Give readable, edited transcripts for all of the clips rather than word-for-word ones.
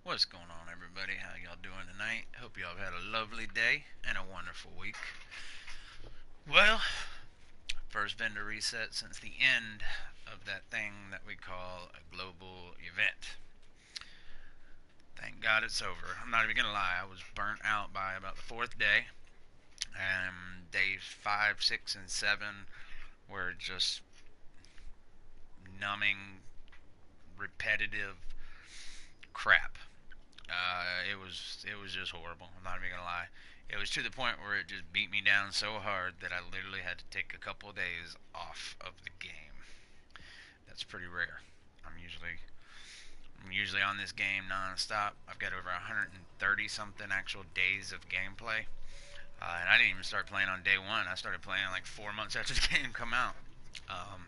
What's going on, everybody? How y'all doing tonight? Hope y'all have had a lovely day and a wonderful week. Well, first vendor reset since the end of that thing that we call a global event. Thank God it's over. I'm not even gonna lie, I was burnt out by about the fourth day, and days 5, 6, and 7 were just numbing, repetitive crap. It was just horrible. I'm not even gonna lie. It was to the point where it just beat me down so hard that I literally had to take a couple of days off of the game. That's pretty rare. I'm usually I'm usually on this game nonstop. I've got over 130 something actual days of gameplay, and I didn't even start playing on day one. I started playing like 4 months after the game come out. Um,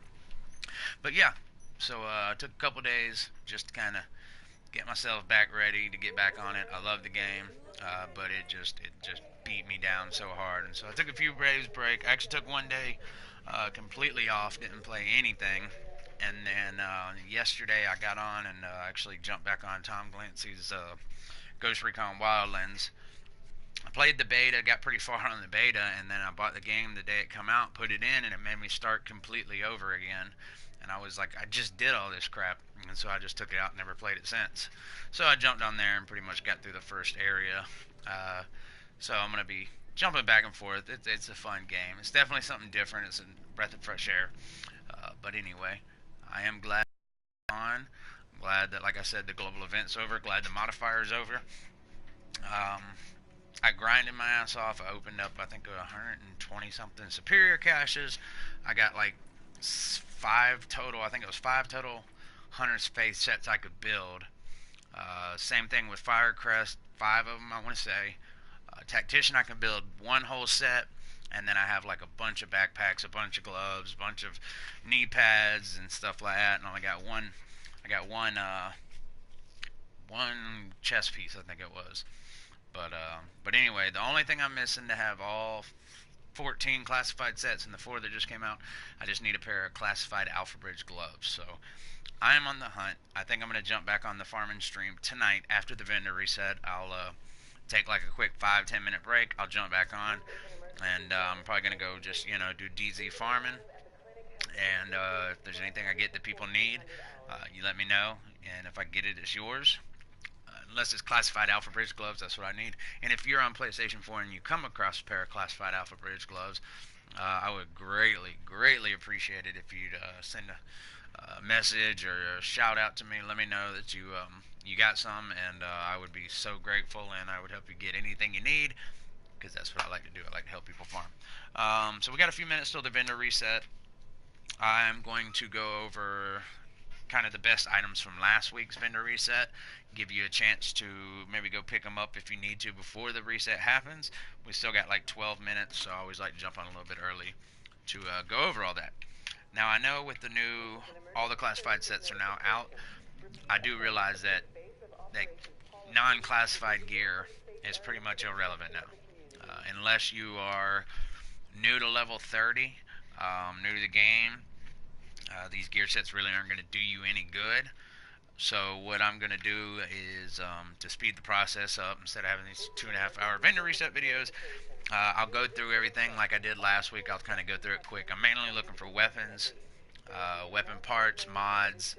but yeah, so I took a couple days just to kind of get myself back ready to get back on it. I love the game, but it just beat me down so hard, and so I took a few days break. I actually took one day completely off, didn't play anything, and then yesterday I got on and actually jumped back on Tom Clancy's Ghost Recon Wildlands. I played the beta, got pretty far on the beta, and then I bought the game the day it come out, put it in, and it made me start completely over again. And I was like, I just did all this crap, and so I just took it out and never played it since. So I jumped on there and pretty much got through the first area. Uh, so I'm gonna be jumping back and forth. It's a fun game. It's definitely something different. It's a breath of fresh air. But anyway, I am glad on. I'm glad that, like I said, the global event's over. Glad the modifier's over. Um, I grinded my ass off. I opened up, I think, 120 something superior caches. I got like five total. I think it was five total Hunter's Faith sets I could build. Same thing with Firecrest. Five of them, I want to say. Tactician, I can build one whole set, and then I have like a bunch of backpacks, a bunch of gloves, a bunch of knee pads and stuff like that. And I only got one. I got one chest piece, I think it was. But anyway, the only thing I'm missing to have all 14 classified sets and the four that just came out, I just need a pair of classified Alpha Bridge gloves. So I am on the hunt. I think I'm going to jump back on the farming stream tonight after the vendor reset. I'll take like a quick 5-10 minute break. I'll jump back on, and I'm probably going to go just do DZ farming. And if there's anything I get that people need, you let me know. And if I get it, it's yours. Unless it's classified Alpha Bridge gloves, that's what I need. And if you're on PlayStation 4 and you come across a pair of classified Alpha Bridge gloves, I would greatly, greatly appreciate it if you'd send a message or a shout out to me. Let me know that you got some, and I would be so grateful, and I would help you get anything you need, because that's what I like to do. I like to help people farm. So we got a few minutes till the vendor reset. I'm going to go over kind of the best items from last week's vendor reset, give you a chance to maybe go pick them up if you need to before the reset happens. We still got like 12 minutes, so I always like to jump on a little bit early to go over all that. Now I know with the new, all the classified sets are now out. I do realize that non-classified gear is pretty much irrelevant now, unless you are new to level 30, new to the game. These gear sets really aren't going to do you any good. So what I'm going to do is to speed the process up, instead of having these 2.5 hour vendor reset videos, I'll go through everything like I did last week. I'll kind of go through it quick. I'm mainly looking for weapons, weapon parts, mods,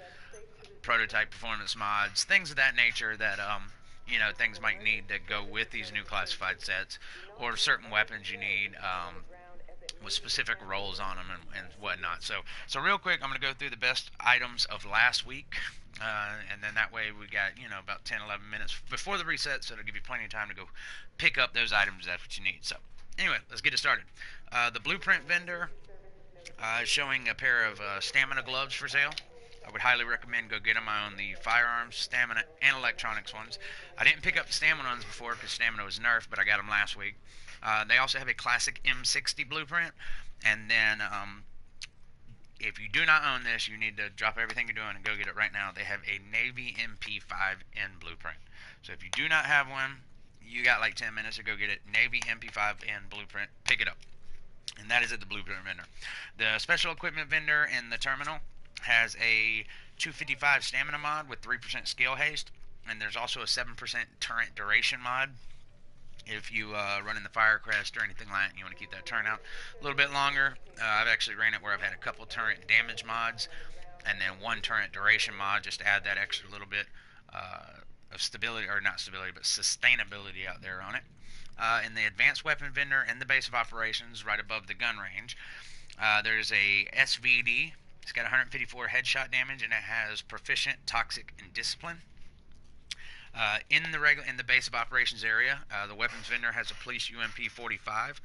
prototype performance mods, things of that nature that things might need to go with these new classified sets, or certain weapons you need with specific roles on them and whatnot. So real quick, I'm going to go through the best items of last week, and then that way we got about 10, 11 minutes before the reset, so it'll give you plenty of time to go pick up those items. That's what you need. So anyway, let's get it started. The blueprint vendor is showing a pair of stamina gloves for sale. I would highly recommend go get them. I own the firearms, stamina, and electronics ones. I didn't pick up the stamina ones before because stamina was nerfed, but I got them last week. They also have a classic M60 blueprint, and then if you do not own this, you need to drop everything you're doing and go get it right now. They have a Navy MP5N blueprint. So if you do not have one, you got like 10 minutes to go get it. Navy MP5N blueprint, pick it up. And that is at the blueprint vendor. The special equipment vendor in the terminal has a 255 stamina mod with 3% skill haste. and there's also a 7% turret duration mod. If you run in the Firecrest or anything like that, and you want to keep that turnout a little bit longer, I've actually ran it where I've had a couple turret damage mods and then one turret duration mod just to add that extra little bit of stability, or not stability, but sustainability out there on it. In the advanced weapon vendor and the base of operations, right above the gun range, there's a SVD. It's got 154 headshot damage and it has proficient, toxic, and discipline. In the base of operations area, the weapons vendor has a police UMP 45.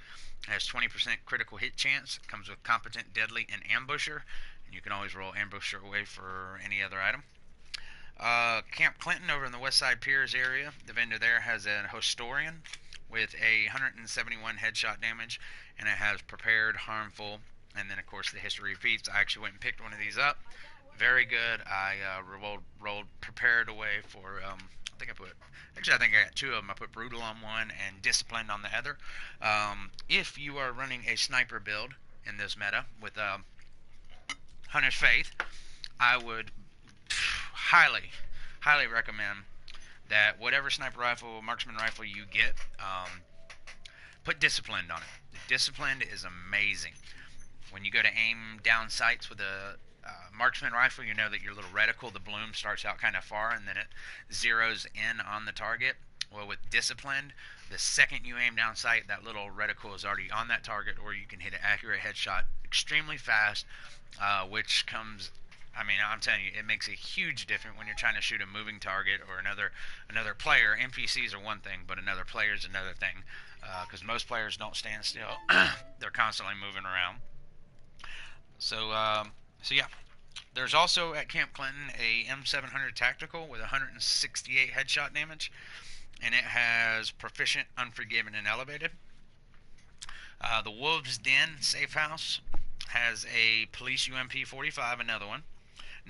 It has 20% critical hit chance. It comes with competent, deadly, and ambusher. And you can always roll ambusher away for any other item. Camp Clinton over in the West Side Piers area, the vendor there has a historian with a 171 headshot damage, and it has prepared, harmful, and then of course the history repeats. I actually went and picked one of these up. Very good. I rolled prepared away for. I think I got two of them. I put brutal on one and disciplined on the other. If you are running a sniper build in this meta with Hunter's Faith, I would highly recommend that whatever sniper rifle, marksman rifle you get, put disciplined on it. The disciplined is amazing. When you go to aim down sights with a marksman rifle, you know that your little reticle, the bloom, starts out kind of far and then it zeroes in on the target. Well, with disciplined, the second you aim down sight, that little reticle is already on that target, or you can hit an accurate headshot extremely fast, which comes. I mean, I'm telling you, it makes a huge difference when you're trying to shoot a moving target or another player. NPCs are one thing, but another player is another thing, because most players don't stand still; they're constantly moving around. So yeah. There's also at Camp Clinton a M700 tactical with 168 headshot damage, and it has proficient, unforgiven, and elevated. The Wolves Den safe house has a police UMP 45, another one,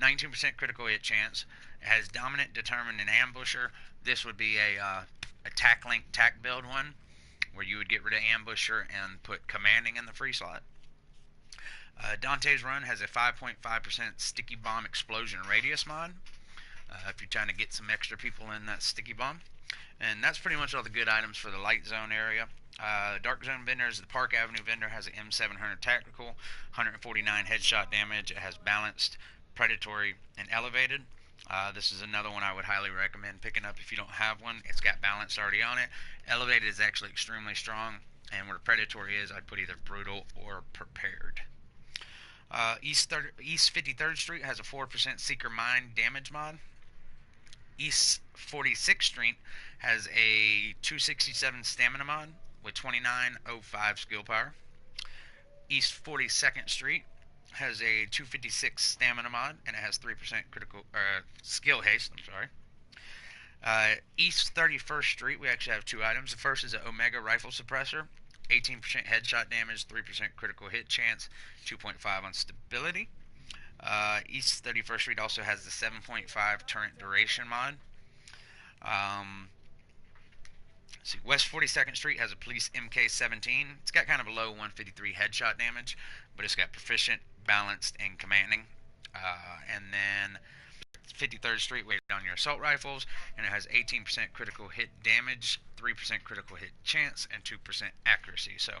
19% critical hit chance. It has dominant, determined, and ambusher. This would be a tac link tac build one, where you would get rid of ambusher and put commanding in the free slot. Dante's Run has a 5.5% sticky bomb explosion radius mod. If you're trying to get some extra people in that sticky bomb. And that's pretty much all the good items for the light zone area. Dark zone vendors, the Park Avenue vendor has an M700 tactical, 149 headshot damage. It has balanced, predatory, and elevated. This is another one I would highly recommend picking up if you don't have one. It's got balance already on it. Elevated is actually extremely strong, and where predatory is, I'd put either brutal or prepared. East 53rd Street has a 4% Seeker Mine damage mod. East 46th Street has a 267 stamina mod with 2905 skill power. East 42nd Street has a 256 stamina mod, and it has 3% critical skill haste. I'm sorry. East 31st Street, we actually have two items. The first is an Omega rifle suppressor, 18% headshot damage, 3% critical hit chance, 2.5 on stability. East 31st Street also has the 7.5 turret duration mod. See, West 42nd Street has a police MK17. It's got kind of a low 153 headshot damage, but it's got proficient, balanced, and commanding. And then 53rd Street, weighted on your assault rifles, and it has 18% critical hit damage, 3% critical hit chance, and 2% accuracy. So,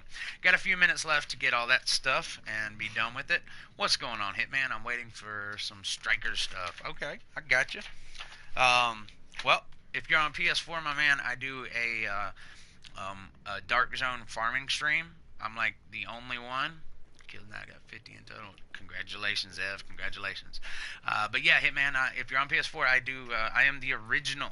got a few minutes left to get all that stuff and be done with it. What's going on, Hitman? I'm waiting for some striker stuff. Okay, I got you. Well, if you're on PS4, my man, I do a Dark Zone farming stream. I'm like the only one. Killing that, I got 50 in total. Congratulations, Ev. Congratulations. But yeah, Hitman, if you're on PS4, I am the original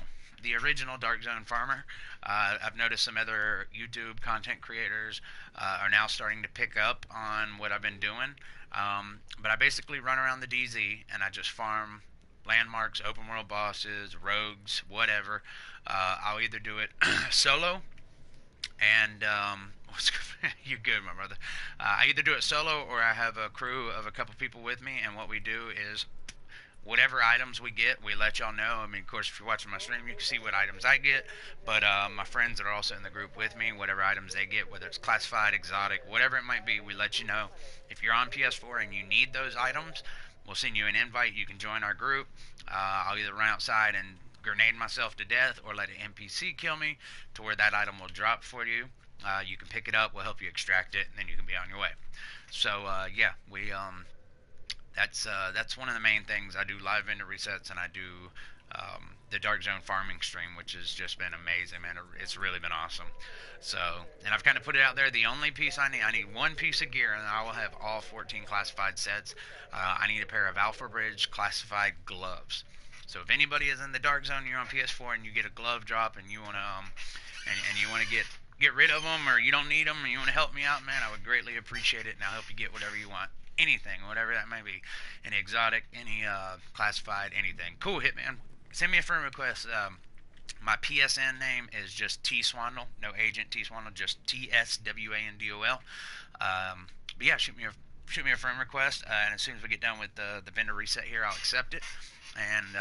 Dark Zone farmer. I've noticed some other YouTube content creators are now starting to pick up on what I've been doing. But I basically run around the DZ and I just farm landmarks, open world bosses, rogues, whatever. I'll either do it solo and you're good, my brother. I either do it solo or I have a crew of a couple people with me, and what we do is whatever items we get, we let y'all know. I mean, of course, if you're watching my stream, you can see what items I get, but my friends that are also in the group with me, whatever items they get, whether it's classified, exotic, whatever it might be, we let you know. If you're on PS4 and you need those items, we'll send you an invite. You can join our group. I'll either run outside and grenade myself to death or let an NPC kill me to where that item will drop for you. You can pick it up, we'll help you extract it, and then you can be on your way. So yeah, that's one of the main things. I do live vendor resets, and I do the Dark Zone farming stream, which has just been amazing, man. It's really been awesome. So, and I've kind of put it out there. The only piece I need one piece of gear, and I will have all 14 classified sets. I need a pair of Alpha Bridge classified gloves. So if anybody is in the Dark Zone, you're on PS4, and you get a glove drop, and you wanna and you wanna get rid of them, or you don't need them, and you want to help me out, man, I would greatly appreciate it, and I'll help you get whatever you want. Anything, whatever that may be. Any exotic, any classified, anything. Cool, Hitman. Send me a friend request. My PSN name is just TSwandol. No agent TSwandol, just TSWANDOL. But yeah, shoot me a friend request, and as soon as we get done with the vendor reset here, I'll accept it. And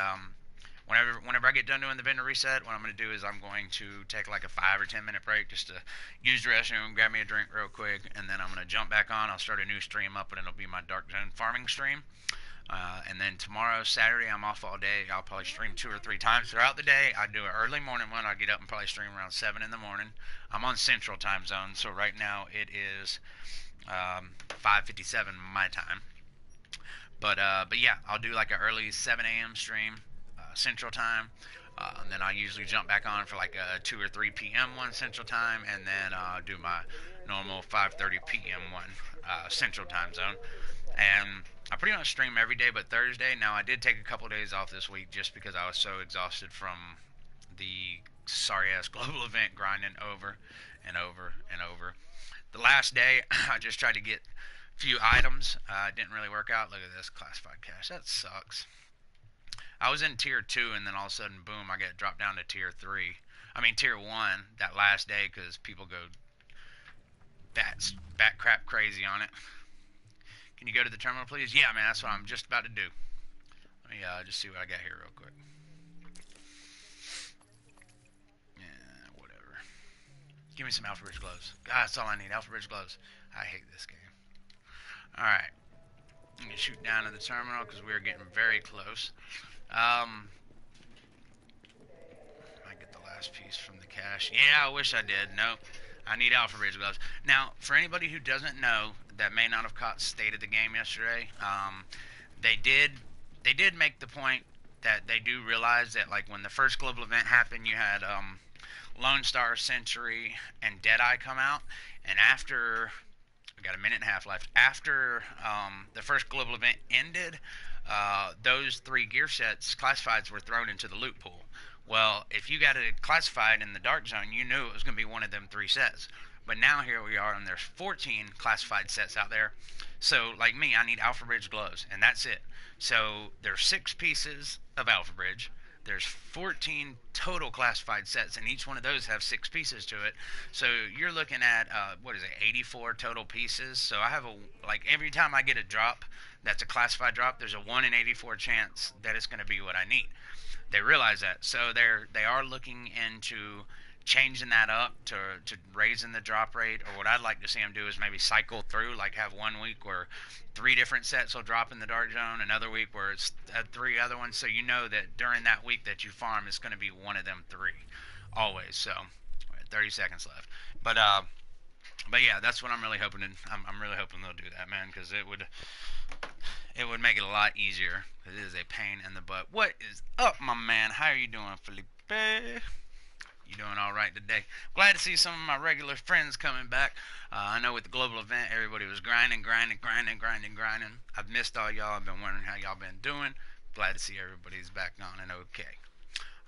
whenever I get done doing the vendor reset, what I'm going to do is I'm going to take like a 5 or 10 minute break just to use the restroom, grab me a drink real quick, and then I'm going to jump back on. I'll start a new stream up, and it'll be my Dark Zone farming stream. And then tomorrow, Saturday, I'm off all day. I'll probably stream 2 or 3 times throughout the day. I do an early morning one. I'll get up and probably stream around 7 in the morning. I'm on Central Time Zone, so right now it is 5:57 my time. But yeah, I'll do like an early 7 a.m. stream, Central Time. And then I usually jump back on for like a 2 or 3 p.m. one Central Time, and then do my normal 5:30 p.m. one Central Time Zone. And I pretty much stream every day but Thursday. Now, I did take a couple days off this week just because I was so exhausted from the sorry-ass global event grinding over and over and over. The last day, I just tried to get a few items. It didn't really work out. Look at this classified cache. That sucks. I was in tier 2, and then all of a sudden, boom, I get dropped down to tier 3. I mean, tier 1 that last day because people go bat crap crazy on it. Can you go to the terminal, please? Yeah, man, that's what I'm just about to do. Let me just see what I got here real quick. Yeah, whatever. Give me some Alpha Bridge gloves. God, that's all I need, Alpha Bridge gloves. I hate this game. Alright. I'm going to shoot down to the terminal because we're getting very close. I get the last piece from the cache. Yeah, I wish I did. Nope. I need Alpha Bridge gloves. Now, for anybody who doesn't know, that may not have caught state of the game yesterday, they did make the point that they do realize that, like, when the first global event happened, you had Lone Star, Century, and Deadeye come out, and after, we got a minute and a half left, after the first global event ended, those 3 gear sets, classifieds, were thrown into the loot pool. Well, if you got it classified in the Dark Zone, you knew it was going to be one of them 3 sets. But now here we are, and there's 14 classified sets out there. So, like me, I need Alpha Bridge gloves, and that's it. So, there's 6 pieces of Alpha Bridge. There's 14 total classified sets, and each one of those have 6 pieces to it. So, you're looking at, 84 total pieces. So, I have like, every time I get a drop that's a classified drop, there's a 1 in 84 chance that it's going to be what I need. They realize that. So, they are looking into changing that up to raising the drop rate, or what I'd like to see them do is maybe cycle through, like have one week where 3 different sets will drop in the Dark Zone, another week where it's 3 other ones, so you know that during that week that you farm, it's going to be one of them 3 always. So 30 seconds left, but yeah, that's what I'm really hoping. I'm really hoping they'll do that, man, because it would make it a lot easier. It is a pain in the butt. What is up, my man? How are you doing, Felipe? You doing all right today? Glad to see some of my regular friends coming back. I know with the global event, everybody was grinding. I've missed all y'all. I've been wondering how y'all been doing. Glad to see everybody's back on and okay.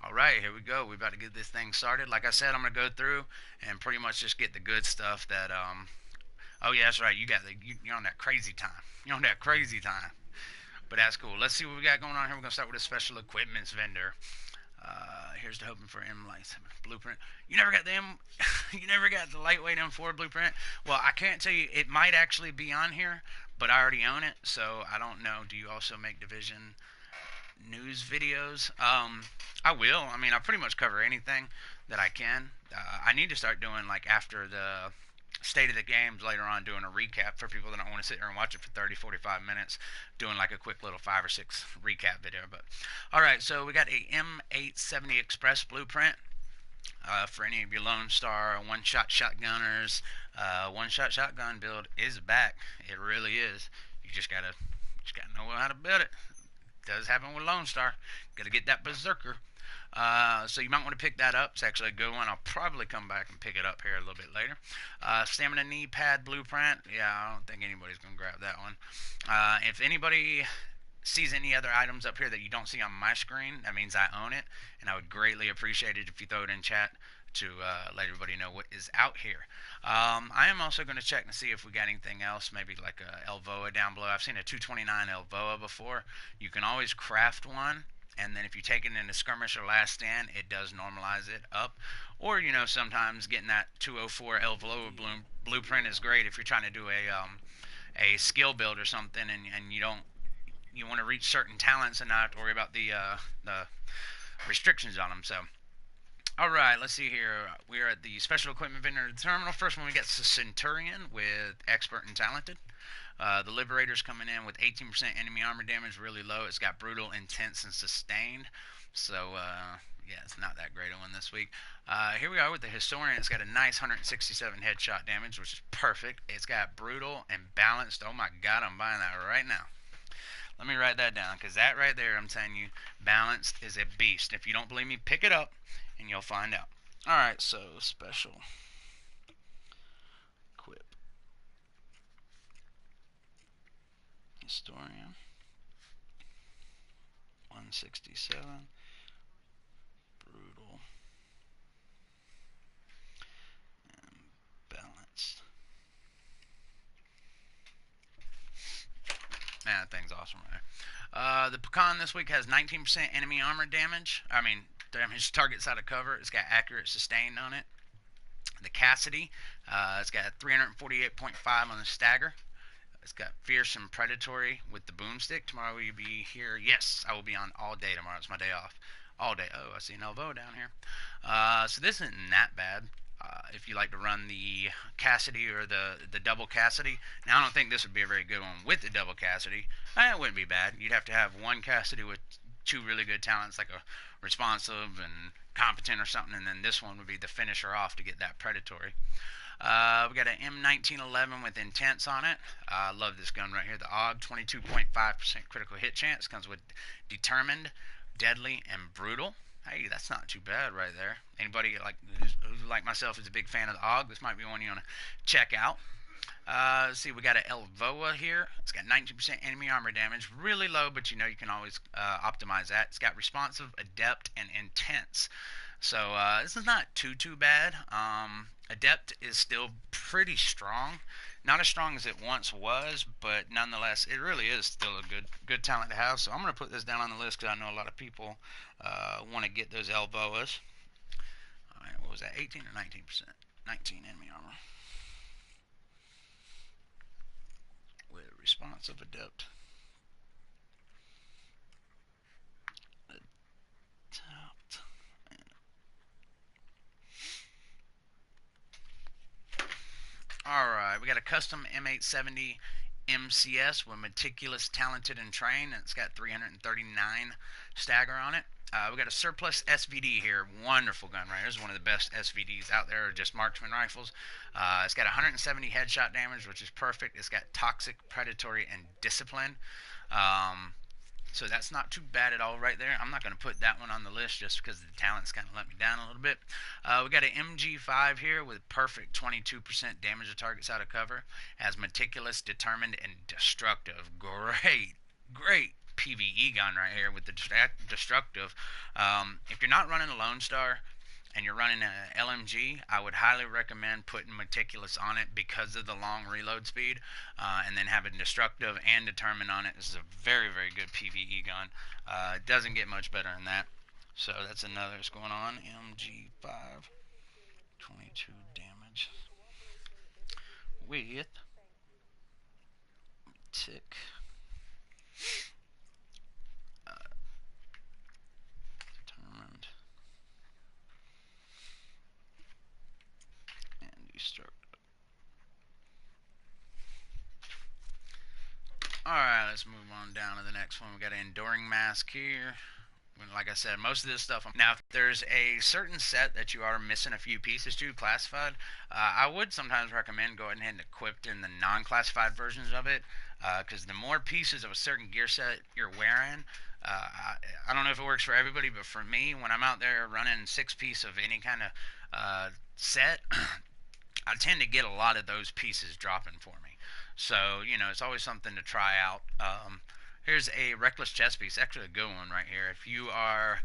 All right, here we go. We're about to get this thing started. Like I said, I'm gonna go through and pretty much just get the good stuff that Oh yeah, that's right. You're on that crazy time. You're on that crazy time. But that's cool. Let's see what we got going on here. We're gonna start with a special equipments vendor. Here's the hoping for M-Light blueprint. You never got the you never got the lightweight M4 blueprint? Well, I can't tell you. It might actually be on here, but I already own it, so I don't know. Do you also make Division news videos? I will. I mean, I pretty much cover anything that I can. I need to start doing, like, after the state of the games later on, doing a recap for people that don't want to sit there and watch it for 30, 45 minutes, doing like a quick little 5 or 6 recap video. But all right, so we got a M870 Express blueprint. For any of your Lone Star one-shot shotgunners, one-shot shotgun build is back. It really is. You just gotta know how to build it. It does happen with Lone Star. Gotta get that berserker. So you might want to pick that up. It's actually a good one. I'll probably come back and pick it up here a little bit later. Stamina knee pad blueprint. Yeah, I don't think anybody's gonna grab that one. If anybody sees any other items up here that you don't see on my screen, that means I own it, and I would greatly appreciate it if you throw it in chat to let everybody know what is out here. I am also going to check and see if we got anything else, maybe like a Elvoa down below. I've seen a 229 Elvoa before. You can always craft one, and then if you take it into skirmish or last stand, it does normalize it up. Or, sometimes getting that 204 Elvoa blueprint is great if you're trying to do a skill build or something, and you want to reach certain talents and not have to worry about the restrictions on them. So, all right, let's see here. We are at the special equipment vendor terminal. First one we get the Centurion with expert and talented. The Liberator's coming in with 18% enemy armor damage, really low. It's got brutal, intense, and sustained. So, yeah, it's not that great a one this week. Here we are with the Historian. It's got a nice 167 headshot damage, which is perfect. It's got brutal and balanced. Oh my god, I'm buying that right now. Let me write that down, because that right there, I'm telling you, balanced is a beast. If you don't believe me, pick it up, and you'll find out. All right, so special equip Historian 167 brutal and balanced. Man, that thing's awesome right there. The Pecan this week has 19% enemy armor damage. Damage targets out of cover. It's got accurate sustained on it. The Cassidy, it's got 348.5 on the stagger. It's got fierce and predatory with the boomstick. Tomorrow will you be here? Yes, I will be on all day tomorrow. It's my day off. All day. Oh, I see an Elvo down here. So this isn't that bad. If you like to run the Cassidy or the double Cassidy. Now, I don't think this would be a very good one with the double Cassidy. It wouldn't be bad. You'd have to have one Cassidy with two really good talents, like a responsive and competent or something, and then this one would be the finisher off to get that predatory. We got an M1911 with intense on it. I love this gun right here. The AUG, 22.5% critical hit chance. Comes with determined, deadly, and brutal. Hey, that's not too bad right there. Anybody who's like myself is a big fan of the AUG, this might be one you want to check out. Let's see, we got an Elvoa here. It's got 19% enemy armor damage. Really low, but you can always optimize that. It's got responsive, adept, and intense. So this is not too bad. Adept is still pretty strong. Not as strong as it once was, but nonetheless, it really is still a good talent to have. So I'm going to put this down on the list because I know a lot of people want to get those Elvoas. All right, what was that, 18 or 19%? 19 enemy armor. With responsive adept. Alright, we got a custom M870 MCS with meticulous, talented, and trained, and it's got 339 stagger on it. We got a surplus SVD here. Wonderful gun right here. This is one of the best SVDs out there, just marksman rifles. It's got 170 headshot damage, which is perfect. It's got toxic, predatory, and discipline. So that's not too bad at all right there. I'm not going to put that one on the list just because the talents kind of let me down a little bit. We got an MG5 here with perfect 22% damage to targets out of cover. Has meticulous, determined, and destructive. Great PvE gun right here with the destructive. If you're not running a Lone Star and you're running an LMG, I would highly recommend putting meticulous on it because of the long reload speed, and then having destructive and determined on it. This is a very good PvE gun. It doesn't get much better than that. So that's another that's going on. MG5, 22 damage with tick. Determined and destructive. let's move on down to the next one. We got an enduring mask here. Like I said, most of this stuff. Now, if there's a certain set that you are missing a few pieces to classified, I would sometimes recommend going ahead and equip in the non-classified versions of it, because the more pieces of a certain gear set you're wearing, I don't know if it works for everybody, but for me, when I'm out there running 6 piece of any kind of set, I tend to get a lot of those pieces dropping for me. So, it's always something to try out. Here's a Reckless chest piece, actually a good one right here. If you are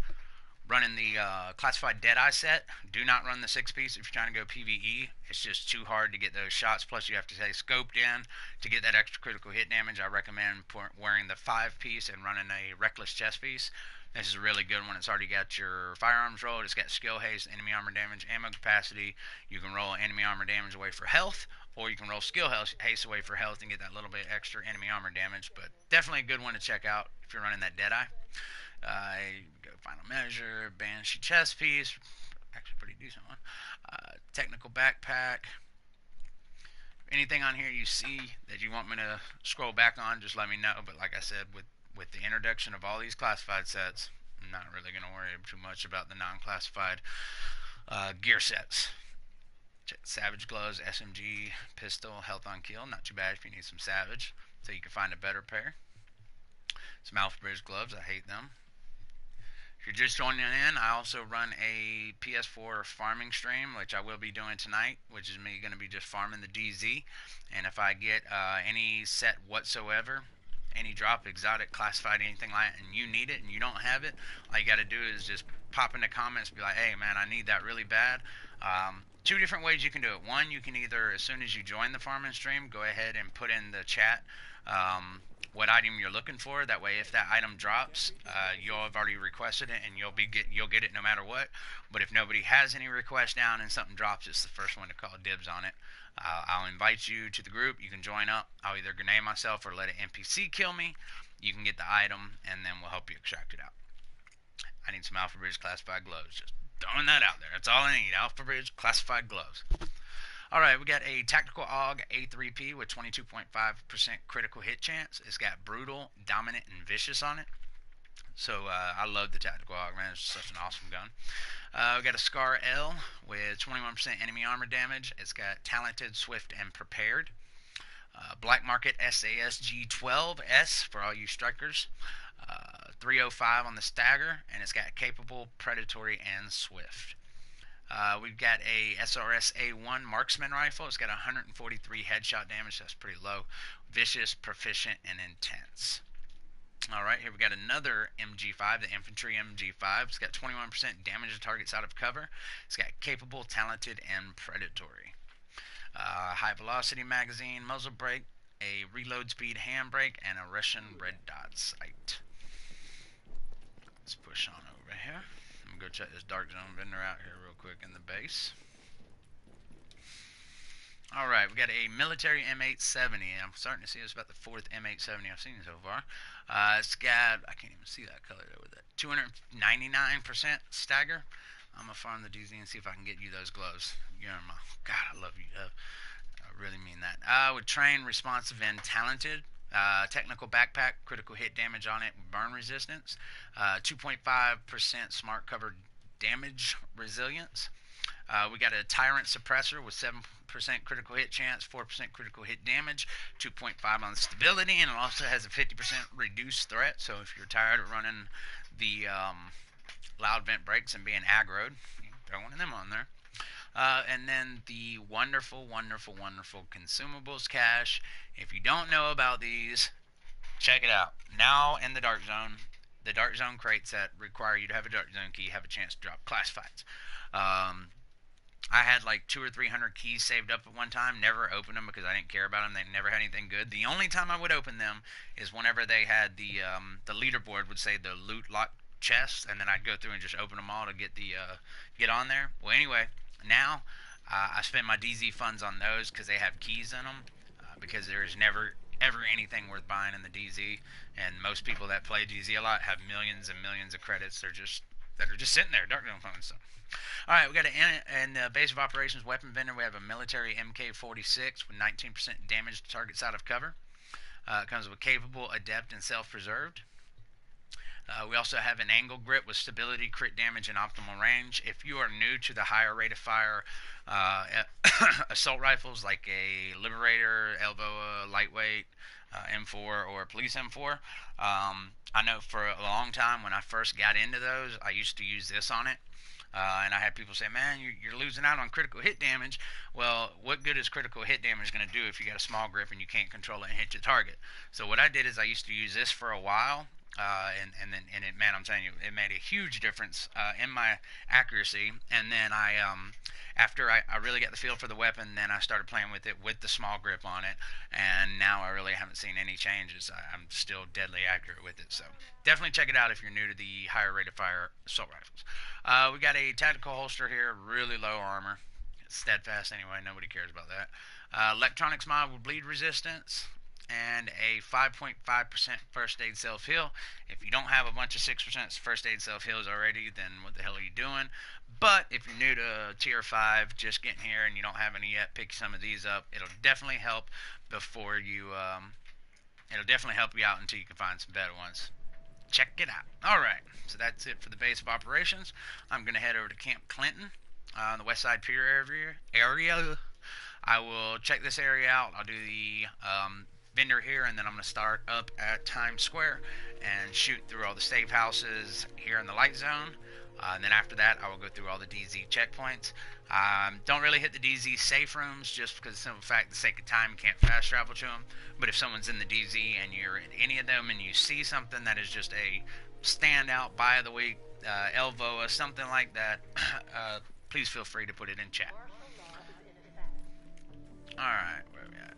running the classified Deadeye set, do not run the 6 piece if you're trying to go PvE. It's just too hard to get those shots. Plus, you have to stay scoped in to get that extra critical hit damage. I recommend wearing the 5 piece and running a Reckless chest piece. This is a really good one. It's already got your firearms rolled. It's got skill haste, enemy armor damage, ammo capacity. You can roll enemy armor damage away for health, or you can roll skill haste away for health and get that little bit extra enemy armor damage. But definitely a good one to check out if you're running that Deadeye. Go Final Measure, Banshee chest piece, actually pretty decent one. Technical backpack. Anything on here you see that you want me to scroll back on, just let me know. But like I said, with the introduction of all these classified sets, I'm not really going to worry too much about the non-classified gear sets. Savage gloves, SMG, pistol, health on kill. Not too bad if you need some Savage, so you can find a better pair. Some Alpha Bridge gloves. I hate them. If you're just joining in, I also run a PS4 farming stream, which I will be doing tonight, which is me going to be just farming the DZ. And if I get any set whatsoever, any drop, exotic, classified, anything like that, and you need it and you don't have it, all you got to do is just pop in the comments and be like, hey, man, I need that really bad. 2 different ways you can do it. One, you can either, as soon as you join the farming stream, go ahead and put in the chat what item you're looking for. That way, if that item drops, you'll have already requested it, and you'll get it no matter what. But if nobody has any requests down and something drops, it's the first one to call dibs on it. I'll invite you to the group. You can join up. I'll either grenade myself or let an NPC kill me. You can get the item, and then we'll help you extract it out. I need some Alpha Bridge classified gloves. Just throwing that out there. That's all I need. Alpha Bridge classified gloves. Alright, we got a Tactical AUG A3P with 22.5% critical hit chance. It's got Brutal, Dominant, and Vicious on it. So I love the Tactical AUG, man. It's such an awesome gun. We got a Scar L with 21% enemy armor damage. It's got Talented, Swift, and Prepared. Black Market SASG 12S for all you strikers. 305 on the stagger, and it's got Capable, Predatory, and Swift. We've got a SRS A1 marksman rifle. It's got 143 headshot damage. That's pretty low. Vicious, proficient, and intense. Alright, here we got another MG5, the infantry MG5. It's got 21% damage to targets out of cover. It's got Capable, Talented, and Predatory. High velocity magazine, muzzle brake, a reload speed handbrake, and a Russian red dot sight. Let's push on over here. I'm going to go check this Dark Zone vendor out here real quick in the base. Alright, we got a military M870. I'm starting to see it's about the 4th M870 I've seen so far. It's got, I can't even see that color there with that, 299% stagger. I'm going to farm the DZ and see if I can get you those gloves. You're my, God, I love you. I really mean that. With trained, responsive, and talented. Technical backpack, critical hit damage on it, burn resistance. 2.5% smart cover damage resilience. We got a Tyrant Suppressor with 7% critical hit chance, 4% critical hit damage, 2.5 on stability, and it also has a 50% reduced threat. So if you're tired of running the loud vent brakes and being aggroed, you can throw one of them on there. And then the wonderful, wonderful, wonderful consumables cache. If you don't know about these, check it out. Now in the Dark Zone crate set require you to have a Dark Zone key, have a chance to drop classifieds. I had like 200 or 300 keys saved up at one time. Never opened them because I didn't care about them. They never had anything good. The only time I would open them is whenever they had the leaderboard would say the loot lock chests, and then I'd go through and just open them all to get the get on there. Well, anyway, now I spend my DZ funds on those because they have keys in them. Because there is never ever anything worth buying in the DZ, and most people that play DZ a lot have millions and millions of credits. That are just sitting there, Dark Zone funds. So. All right, we got in the base of operations weapon vendor. We have a military MK46 with 19% damage to targets out of cover. It comes with capable, adept, and self-preserved. We also have an angle grip with stability, crit damage, and optimal range. If you are new to the higher rate of fire uh, assault rifles like a Liberator, Elboa, Lightweight, M4, or Police M4, I know for a long time when I first got into those, I used to use this on it. And I had people say, "Man, you're losing out on critical hit damage." Well, what good is critical hit damage going to do if you got a small grip and you can't control it and hit your target? So what I did is I used to use this for a while, and it, man, I'm telling you, it made a huge difference in my accuracy. And then after I really got the feel for the weapon, then I started playing with it with the small grip on it, and now I really haven't seen any changes. I'm still deadly accurate with it. So definitely check it out if you're new to the higher rate of fire assault rifles. We got a tactical holster here, really low armor. It's steadfast anyway, nobody cares about that. Electronics mod with bleed resistance and a 5.5% first aid self heal. If you don't have a bunch of 6% first aid self heals already, then what the hell are you doing? But if you're new to tier 5, just getting here and you don't have any yet, pick some of these up. It'll definitely help before you. It'll definitely help you out until you can find some better ones. Check it out. Alright, so that's it for the base of operations. I'm going to head over to Camp Clinton on the West Side Pier area. I will check this area out. I'll do the vendor here, and then I'm going to start up at Times Square and shoot through all the safe houses here in the light zone. And then after that, I will go through all the DZ checkpoints. Don't really hit the DZ safe rooms just because of the simple fact, the sake of time, you can't fast travel to them. But if someone's in the DZ and you're in any of them and you see something that is just a standout, buy of the week, Elvoa, something like that, please feel free to put it in chat. Alright, where are we at?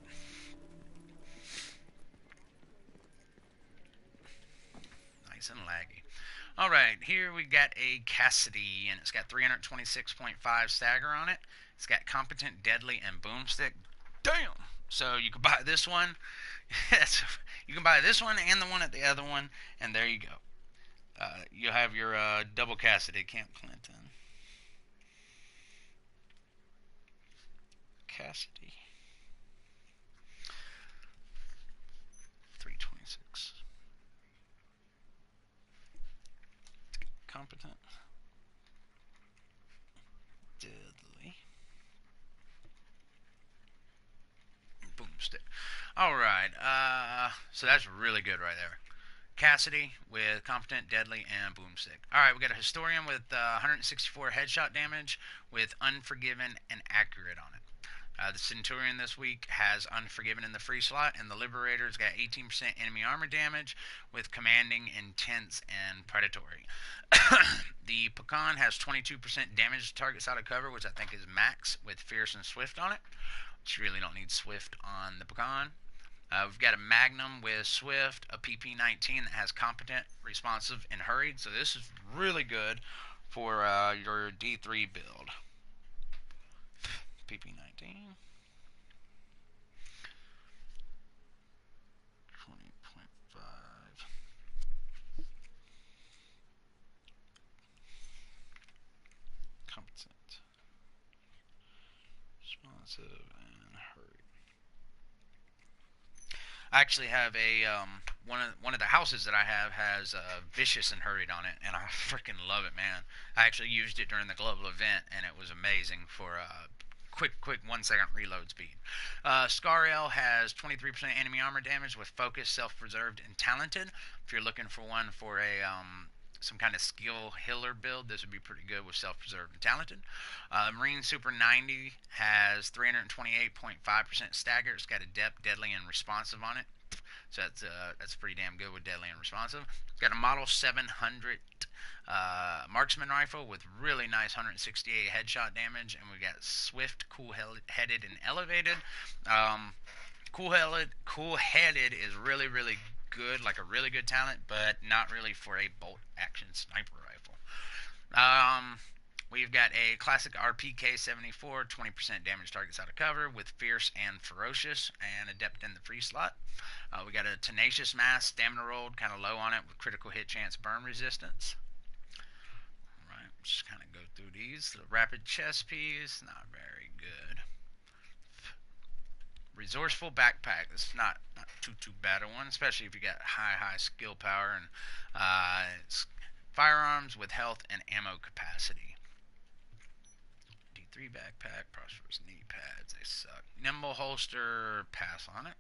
Nice and laggy. Alright, here we got a Cassidy, and it's got 326.5 stagger on it. It's got competent, deadly, and boomstick. Damn! So you can buy this one. Yes, you can buy this one and the one at the other one, and there you go. You'll have your double Cassidy. Camp Clinton. Cassidy. 326. Competent. Deadly. Boomstick. Alright, so that's really good right there. Cassidy with competent, deadly, and boomstick. Alright, we got a Historian with 164 headshot damage with Unforgiven and Accurate on it. The Centurion this week has Unforgiven in the free slot, and the Liberator's got 18% enemy armor damage with Commanding, Intense, and Predatory. The Pecan has 22% damage to targets out of cover, which I think is max, with Fierce and Swift on it. Which you really don't need Swift on the Pecan. We've got a Magnum with Swift, a PP19 that has Competent, Responsive, and Hurried. So this is really good for your D3 build. PP19. 20.5. Competent, Responsive, and Hurried. I actually have a one of the houses that I have has Vicious and Hurried on it, and I freaking love it, man. I actually used it during the global event, and it was amazing for quick 1 second reload speed. Scarel has 23% enemy armor damage with Focus, Self-Preserved, and Talented. If you're looking for one for a some kind of skill healer build, this would be pretty good with Self-Preserved and Talented. Marine Super 90 has 328.5% stagger. It's got Adept, Deadly, and Responsive on it. So that's pretty damn good with Deadly and Responsive. It's got a Model 700 marksman rifle with really nice 168 headshot damage, and we got Swift, Cool-Headed, and Elevated. Cool-Headed is really, really good, like a really good talent, but not really for a bolt action sniper rifle. We've got a classic RPK 74, 20% damage targets out of cover with Fierce and Ferocious, and Adept in the free slot. We got a Tenacious Mass, stamina rolled, kind of low on it with critical hit chance, burn resistance. Alright, just kind of go through these. The rapid chest piece, not very good. Resourceful backpack. This is not too bad a one, especially if you got high skill power and it's firearms with health and ammo capacity. D3 backpack, prosperous knee pads. They suck. Nimble holster. Pass on it.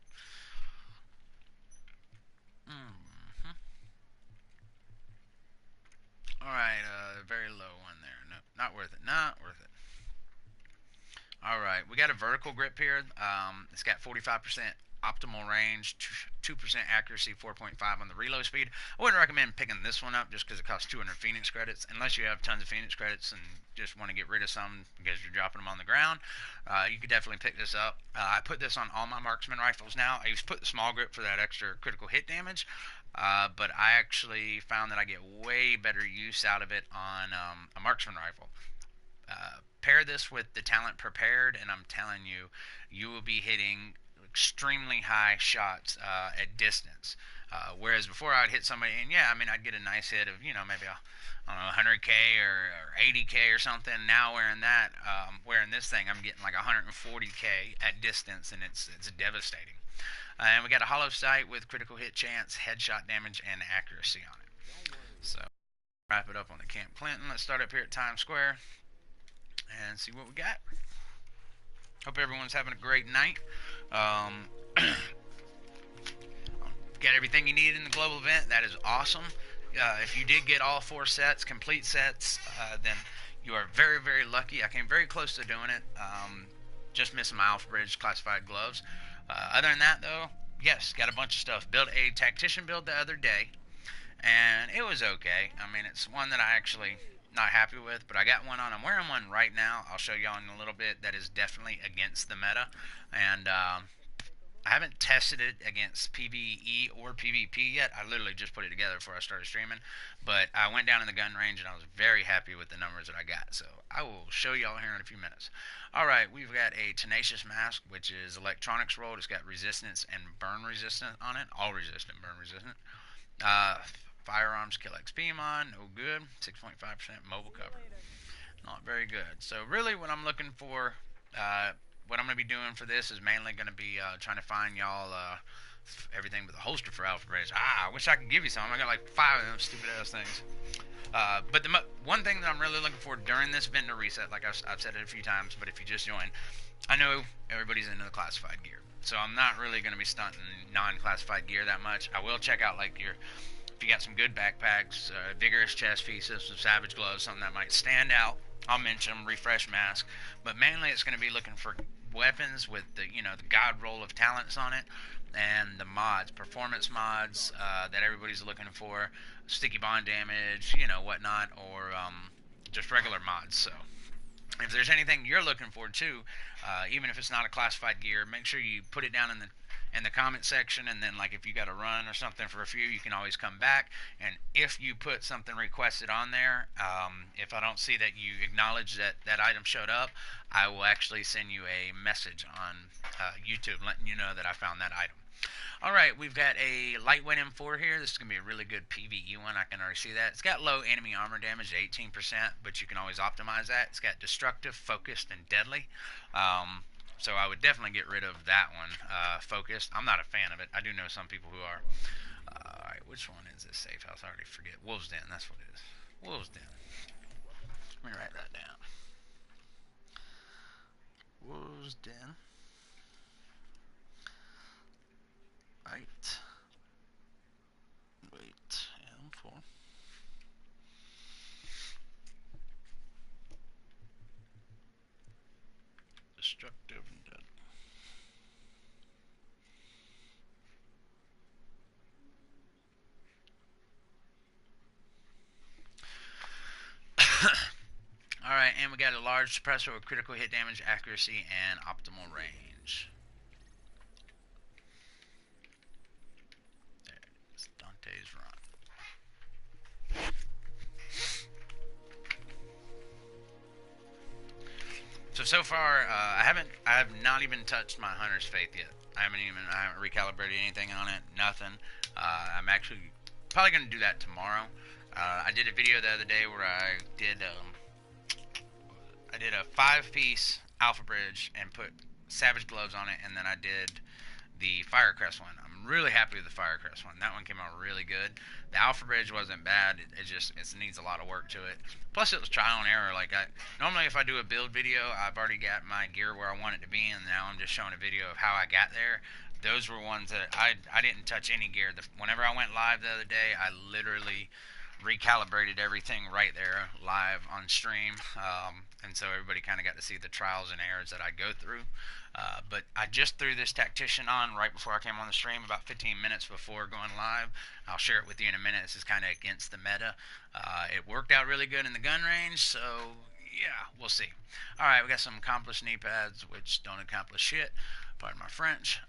Alright, very low one there. No, not worth it. Not worth it. Alright, we got a vertical grip here. It's got 45% optimal range, 2% accuracy, 4.5 on the reload speed. I wouldn't recommend picking this one up just because it costs 200 Phoenix credits, unless you have tons of Phoenix credits and just want to get rid of some because you're dropping them on the ground. You could definitely pick this up. I put this on all my marksman rifles now. I used to put the small grip for that extra critical hit damage, but I actually found that I get way better use out of it on a marksman rifle. Pair this with the talent prepared, and I'm telling you, you will be hitting extremely high shots at distance. Whereas before I'd hit somebody, and yeah, I mean, I'd get a nice hit of, maybe I don't know, 100K or 80K or something. Now wearing this thing, I'm getting like 140K at distance, and it's devastating. And we got a hollow sight with critical hit chance, headshot damage, and accuracy on it. So wrap it up on the Camp Clinton. Let's start up here at Times Square and see what we got. Hope everyone's having a great night. Get everything you need in the global event. That is awesome. If you did get all 4 sets, complete sets, then you are very, very lucky. I came very close to doing it. Just missing my Alpha Bridge classified gloves. Other than that, though, yes, got a bunch of stuff. Built a tactician build the other day, and it was okay. I mean, it's one that I actually not happy with, but I got one on. I'm wearing one right now. I'll show y'all in a little bit. That is definitely against the meta, and I haven't tested it against PvE or PvP yet. I literally just put it together before I started streaming, but I went down in the gun range and I was very happy with the numbers that I got, so I will show y'all here in a few minutes. Alright, we've got a Tenacious Mask, which is electronics rolled. It's got resistance and burn resistant on it. All resistant, burn resistant. Firearms kill XP mod, no good. 6.5% mobile cover, not very good. So really what I'm looking for, what I'm going to be doing for this is mainly going to be trying to find y'all everything with a holster for Alpha Bridge. I wish I could give you some. I got like 5 of them stupid ass things. But the one thing that I'm really looking for during this vendor reset, like I've said it a few times, but if you just join, I know everybody's into the classified gear, so I'm not really going to be stunting non-classified gear that much. I will check out like if you got some good backpacks, vigorous chest pieces, some savage gloves, something that might stand out. I'll mention them, refresh mask, but mainly it's going to be looking for weapons with the the god roll of talents on it, and the mods, performance mods that everybody's looking for, sticky bond damage, whatnot, or just regular mods. So if there's anything you're looking for too, even if it's not a classified gear, make sure you put it down in the comment section, and then like if you got a run or something for a few, you can always come back, and if you put something requested on there, if I don't see that you acknowledge that item showed up, I will actually send you a message on YouTube letting you know that I found that item. Alright, we've got a lightweight M4 here. This is going to be a really good PvE one. I can already see that. It's got low enemy armor damage at 18%, but you can always optimize that. It's got destructive, focused, and deadly. So I would definitely get rid of that one. Focused. I'm not a fan of it. I do know some people who are. Alright, which one is this safe house? I already forget. Wolves Den, that's what it is. Wolves Den. Let me write that down. Wolves Den. Right. Wait. M4. Destructive and dead. Alright, and we got a large suppressor with critical hit damage, accuracy, and optimal range. There it is. Dante's Run. So far, I have not even touched my Hunter's Faith yet. I haven't recalibrated anything on it, nothing. I'm actually probably going to do that tomorrow. I did a video the other day where I did a 5-piece Alpha Bridge and put Savage gloves on it, and then I did the Firecrest one. I'm really happy with the Firecrest one. That one came out really good. The Alpha Bridge wasn't bad. It needs a lot of work to it. Plus, it was trial and error. Like normally, if I do a build video, I've already got my gear where I want it to be, and now I'm just showing a video of how I got there. Those were ones that I didn't touch any gear. Whenever I went live the other day, I literally recalibrated everything right there live on stream, and so everybody kind of got to see the trials and errors that I go through. But I just threw this tactician on right before I came on the stream, about 15 minutes before going live. I'll share it with you in a minute. This is kind of against the meta. It worked out really good in the gun range, so yeah, we'll see. All right, we got some accomplished knee pads, which don't accomplish shit. Pardon my French.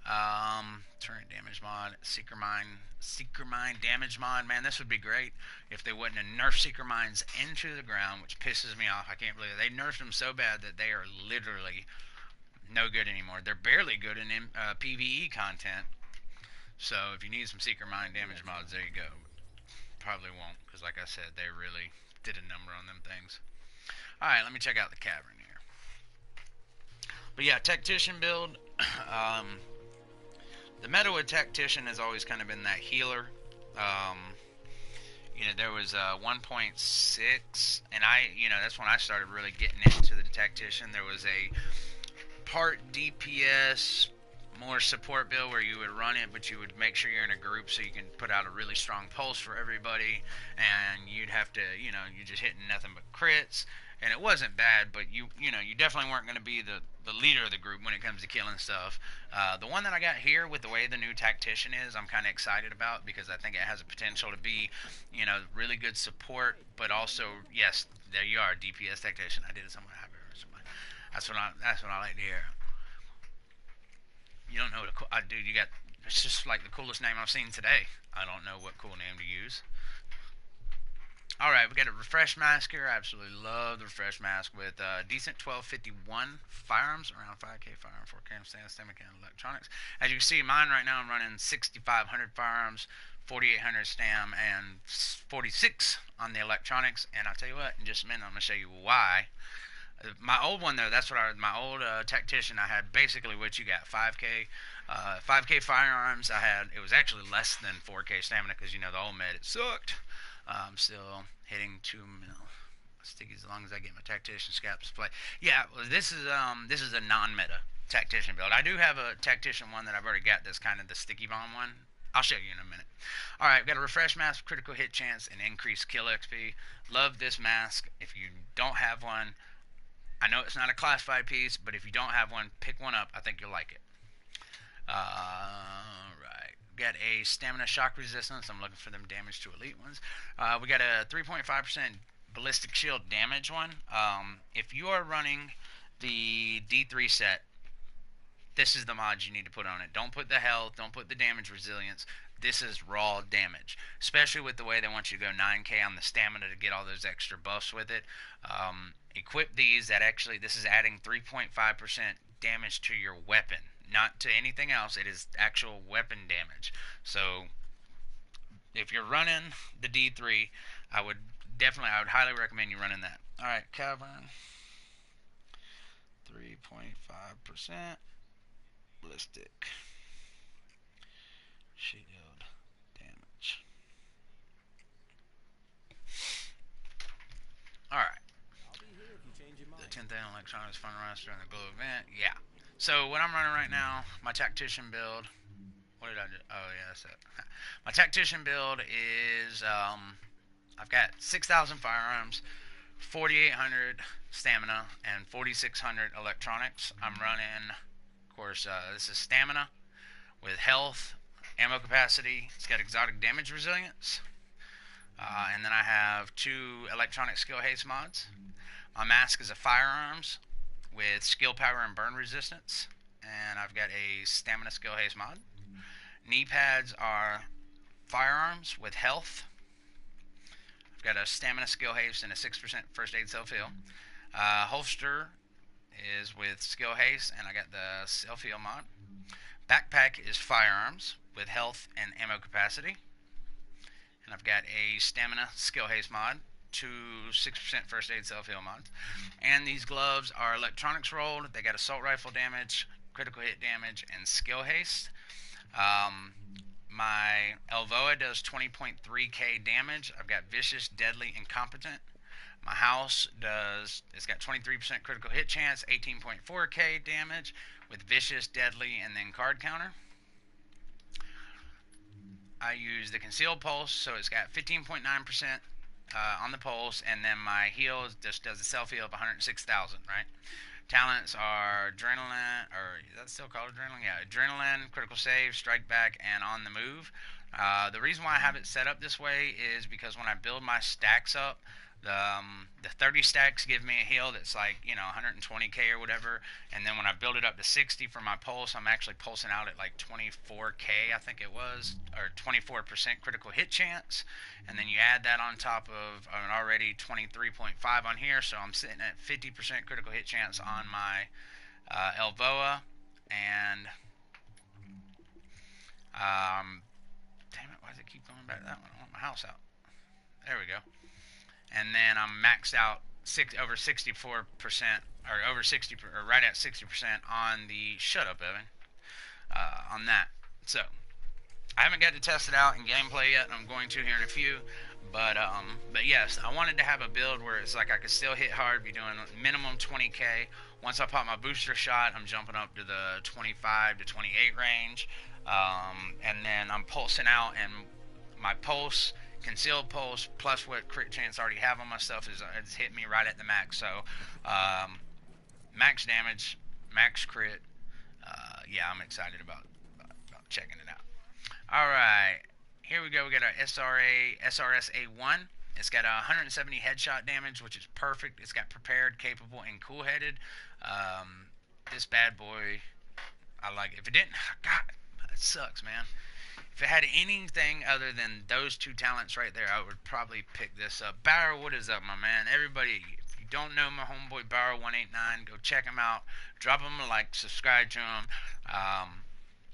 Turret damage mod, Seeker Mine damage mod. Man, this would be great if they wouldn't have nerfed Seeker Mines into the ground, which pisses me off. I can't believe it. They nerfed them so bad that they are literally no good anymore. They're barely good in PvE content. So if you need some Seeker Mine damage mods, there you go. Probably won't, because like I said, they really did a number on them things. Alright, let me check out the cavern here. But yeah, Tactician build. The meta with Tactician has always kind of been that healer. You know, there was 1.6, and that's when I started really getting into the Tactician. There was a part DPS, more support build where you would run it, but you would make sure you're in a group so you can put out a really strong pulse for everybody, and you'd have to, you're just hitting nothing but crits, and it wasn't bad, but you definitely weren't going to be the leader of the group when it comes to killing stuff. The one that I got here with the way the new Tactician is, I'm kind of excited about, because I think it has a potential to be, really good support, but also, yes, there you are, DPS Tactician. I did it somewhere. That's what I like to hear. You don't know what dude, you got, it's just like the coolest name I've seen today. I don't know what cool name to use. Alright, we got a refresh mask here. I absolutely love the refresh mask with decent 1251 firearms, around 5k firearm, 4k stamina, and electronics. As you can see, mine right now, I'm running 6,500 firearms, 4,800 stam, and 46 on the electronics. And I'll tell you what, in just a minute, I'm going to show you why. My old one though, my old Tactician. I had basically what you got, 5k firearms. It was actually less than 4k stamina, because the old med, it sucked. I'm still hitting 2 mil. Sticky as long as I get my Tactician scalps to play. Yeah, well, this is a non-meta Tactician build. I do have a Tactician one that I've already got. That's kind of the sticky bomb one. I'll show you in a minute. Alright, we've got a refresh mask, critical hit chance, and increased kill XP. Love this mask. If you don't have one, I know it's not a classified piece, but if you don't have one, pick one up. I think you'll like it. Right. Got a stamina shock resistance. I'm looking for them damage to elite ones. We got a 3.5% ballistic shield damage one. If you are running the D3 set, this is the mod you need to put on it. Don't put the health. Don't put the damage resilience. This is raw damage, especially with the way they want you to go 9k on the stamina to get all those extra buffs with it. Equip these. This is adding 3.5% damage to your weapon, not to anything else. It is actual weapon damage. So if you're running the D3, I would highly recommend you running that. Alright, cavern, 3.5% ballistic shield damage. Alright. The 10,000 electronics fun runs during the glow event. Yeah. So what I'm running right now, my Tactician build. What did I do? Oh yeah, that's it. My Tactician build is I've got 6,000 firearms, 4,800 stamina, and 4,600 electronics. I'm running, of course, this is stamina with health, ammo capacity. It's got exotic damage resilience, and then I have 2 electronic skill haste mods. My mask is a firearms with skill power and burn resistance, and I've got a stamina skill haste mod. Knee pads are firearms with health. I've got a stamina skill haste and a 6% first aid self heal. Holster is with skill haste, and I got the self heal mod. Backpack is firearms with health and ammo capacity, and I've got a stamina skill haste mod, 6% first aid self heal mods. And these gloves are electronics rolled. They got assault rifle damage, critical hit damage, and skill haste. My Elvoa does 20.3k damage. I've got vicious, deadly, and competent. My house it's got 23% critical hit chance, 18.4k damage with vicious, deadly, and then card counter. I use the concealed pulse, so it's got 15.9% on the pulse, and then my heal just does a self heal of 106,000, right? Talents are adrenaline, or is that still called adrenaline? Yeah, adrenaline, critical save, strike back, and on the move. The reason why I have it set up this way is because when I build my stacks up, the 30 stacks give me a heal that's like, 120k or whatever, and then when I build it up to 60 for my pulse, I'm actually pulsing out at like 24k, I think it was, or 24% critical hit chance, and then you add that on top of an already 23.5 on here, so I'm sitting at 50% critical hit chance on my Elvoa, and damn it, why does it keep going back to that one? I want my house out. There we go. And then I'm maxed out over 64%, or over 60, or right at 60% on the shut up, Evan, on that. So I haven't got to test it out in gameplay yet. I'm going to here in a few, but yes, I wanted to have a build where it's like I could still hit hard, be doing minimum 20k. Once I pop my booster shot, I'm jumping up to the 25 to 28 range, and then I'm pulsing out, and my pulse. Concealed pulse plus what crit chance I already have on my stuff is hit me right at the max. So max damage, max crit. Yeah, I'm excited about checking it out. All right, here we go. We got our SRS-A1. It's got 170 headshot damage, which is perfect. It's got prepared, capable, and cool-headed. This bad boy, I like it. If it didn't, God, it sucks, man. If it had anything other than those two talents right there, I would probably pick this up. Barrow, what is up, my man? Everybody, if you don't know my homeboy Barrow189, go check him out. Drop him a like, subscribe to him.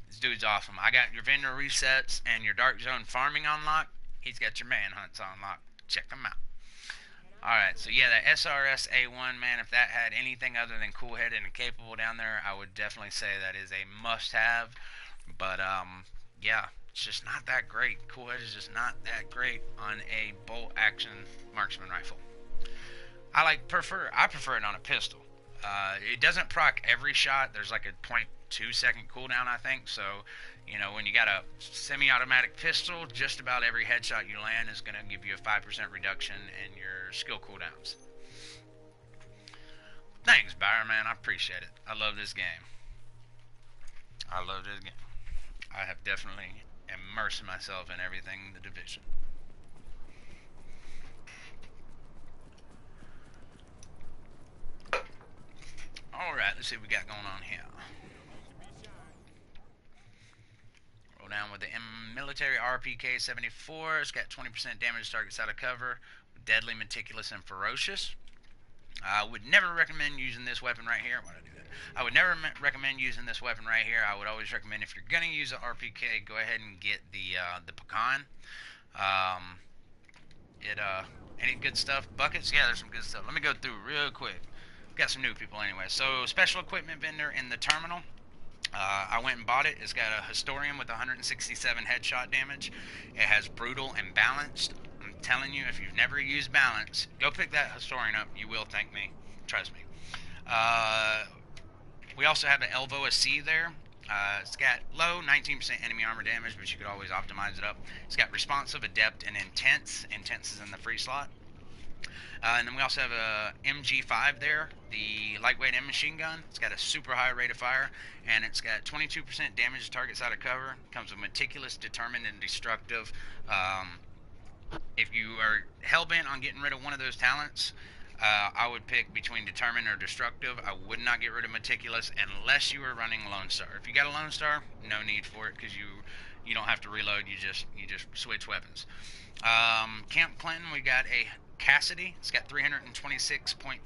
This dude's awesome. I got your vendor resets and your dark zone farming unlocked. He's got your manhunts unlocked. Check him out. Alright, so yeah, that SRS-A1, man, if that had anything other than cool-headed and capable down there, I would definitely say that is a must-have. But, yeah. It's just not that great. Cool Head is just not that great on a bolt action marksman rifle. I prefer it on a pistol. It doesn't proc every shot. There's like a 0.2 second cooldown, I think. So, when you got a semi-automatic pistol, just about every headshot you land is going to give you a 5% reduction in your skill cooldowns. Thanks, Byron, man. I appreciate it. I love this game. I have definitely immersed myself in everything in the Division. Alright, let's see what we got going on here. Roll down with the military RPK 74. It's got 20% damage to targets out of cover. Deadly, meticulous, and ferocious. I would never recommend using this weapon right here. Why did I do that? I would never recommend using this weapon right here. I would always recommend, if you're going to use an RPK, go ahead and get the pecan. Any good stuff? Buckets? Yeah, there's some good stuff. Let me go through real quick. Got some new people anyway. So, special equipment vendor in the terminal. I went and bought it. It's got a Historian with 167 headshot damage. It has brutal and balanced. I'm telling you, if you've never used balance, go pick that Historian up. You will thank me. Trust me. We also have an Elvoa C there. It's got low 19% enemy armor damage, but you could always optimize it up. It's got responsive, adept, and intense. Intense is in the free slot. And then we also have a MG5 there, the lightweight M machine gun. It's got a super high rate of fire, and it's got 22% damage to targets out of cover. It comes with meticulous, determined, and destructive. If you are hell-bent on getting rid of one of those talents, I would pick between determined or destructive. I would not get rid of meticulous unless you were running Lone Star. If you got a Lone Star, no need for it, because you don't have to reload. You just switch weapons. Camp Clinton, we got a Cassidy. It's got 326.5%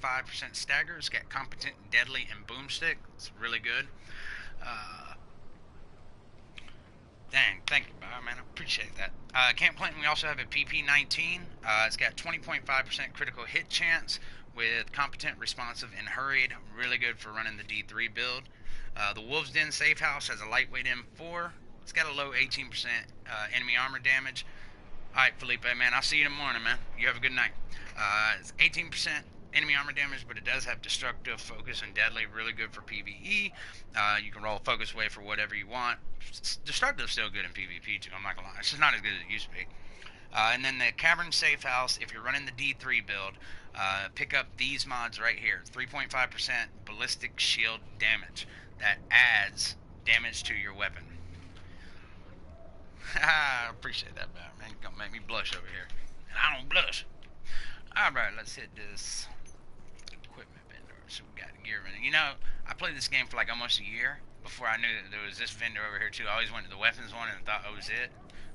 stagger. It's got competent, deadly, and boomstick. It's really good. Dang, thank you, man. I appreciate that. Camp Clinton, we also have a PP-19. It's got 20.5% critical hit chance with competent, responsive, and hurried. Really good for running the D3 build. The Wolves Den Safe House has a lightweight M4. It's got a low 18% enemy armor damage. Alright, Felipe, man, I'll see you in the morning, man. You have a good night. It's 18% enemy armor damage, but it does have destructive, focus, and deadly. Really good for PvE. You can roll focus wave for whatever you want. Destructive's still good in PvP, too. I'm not gonna lie. It's just not as good as it used to be. And then the Cavern Safe House, if you're running the D3 build, pick up these mods right here. 3.5% ballistic shield damage. That adds damage to your weapon. I appreciate that, man. You're gonna make me blush over here. And I don't blush. Alright, let's hit this equipment vendor. So we got gear vendor. You know, I played this game for like almost a year before I knew that there was this vendor over here too. I always went to the weapons one and thought that was it.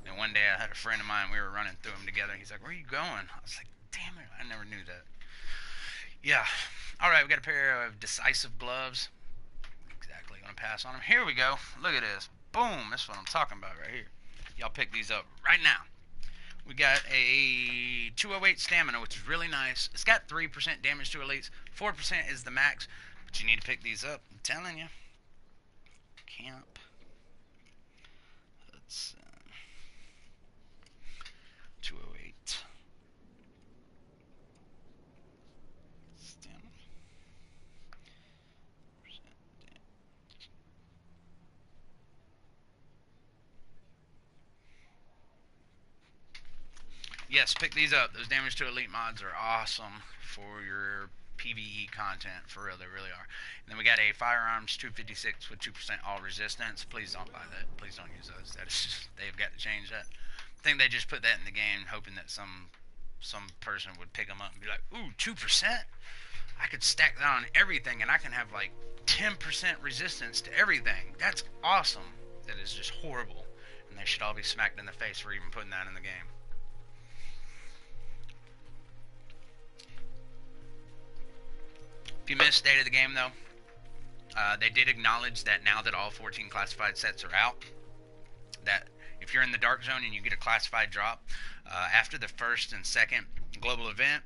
And one day I had a friend of mine, we were running through them together. He's like, "Where are you going?" I was like, "Damn it, I never knew that." Yeah. Alright, we got a pair of decisive gloves. Exactly, gonna pass on them. Here we go. Look at this. Boom, that's what I'm talking about right here. Y'all pick these up right now. We got a 208 stamina, which is really nice. It's got 3% damage to elites. 4% is the max, but you need to pick these up. I'm telling you. Camp. Let's 208 stamina. Yes, pick these up. Those damage to elite mods are awesome for your PvE content. For real, they really are. And then we got a firearms 256 with 2% all resistance. Please don't buy that. Please don't use those. That is just, they've got to change that. I think they just put that in the game, hoping that some person would pick them up and be like, "Ooh, 2%? I could stack that on everything, and I can have like 10% resistance to everything. That's awesome." That is just horrible, and they should all be smacked in the face for even putting that in the game. If you missed State of the Game, though, they did acknowledge that now that all 14 classified sets are out, that if you're in the Dark Zone and you get a classified drop, after the first and second global event,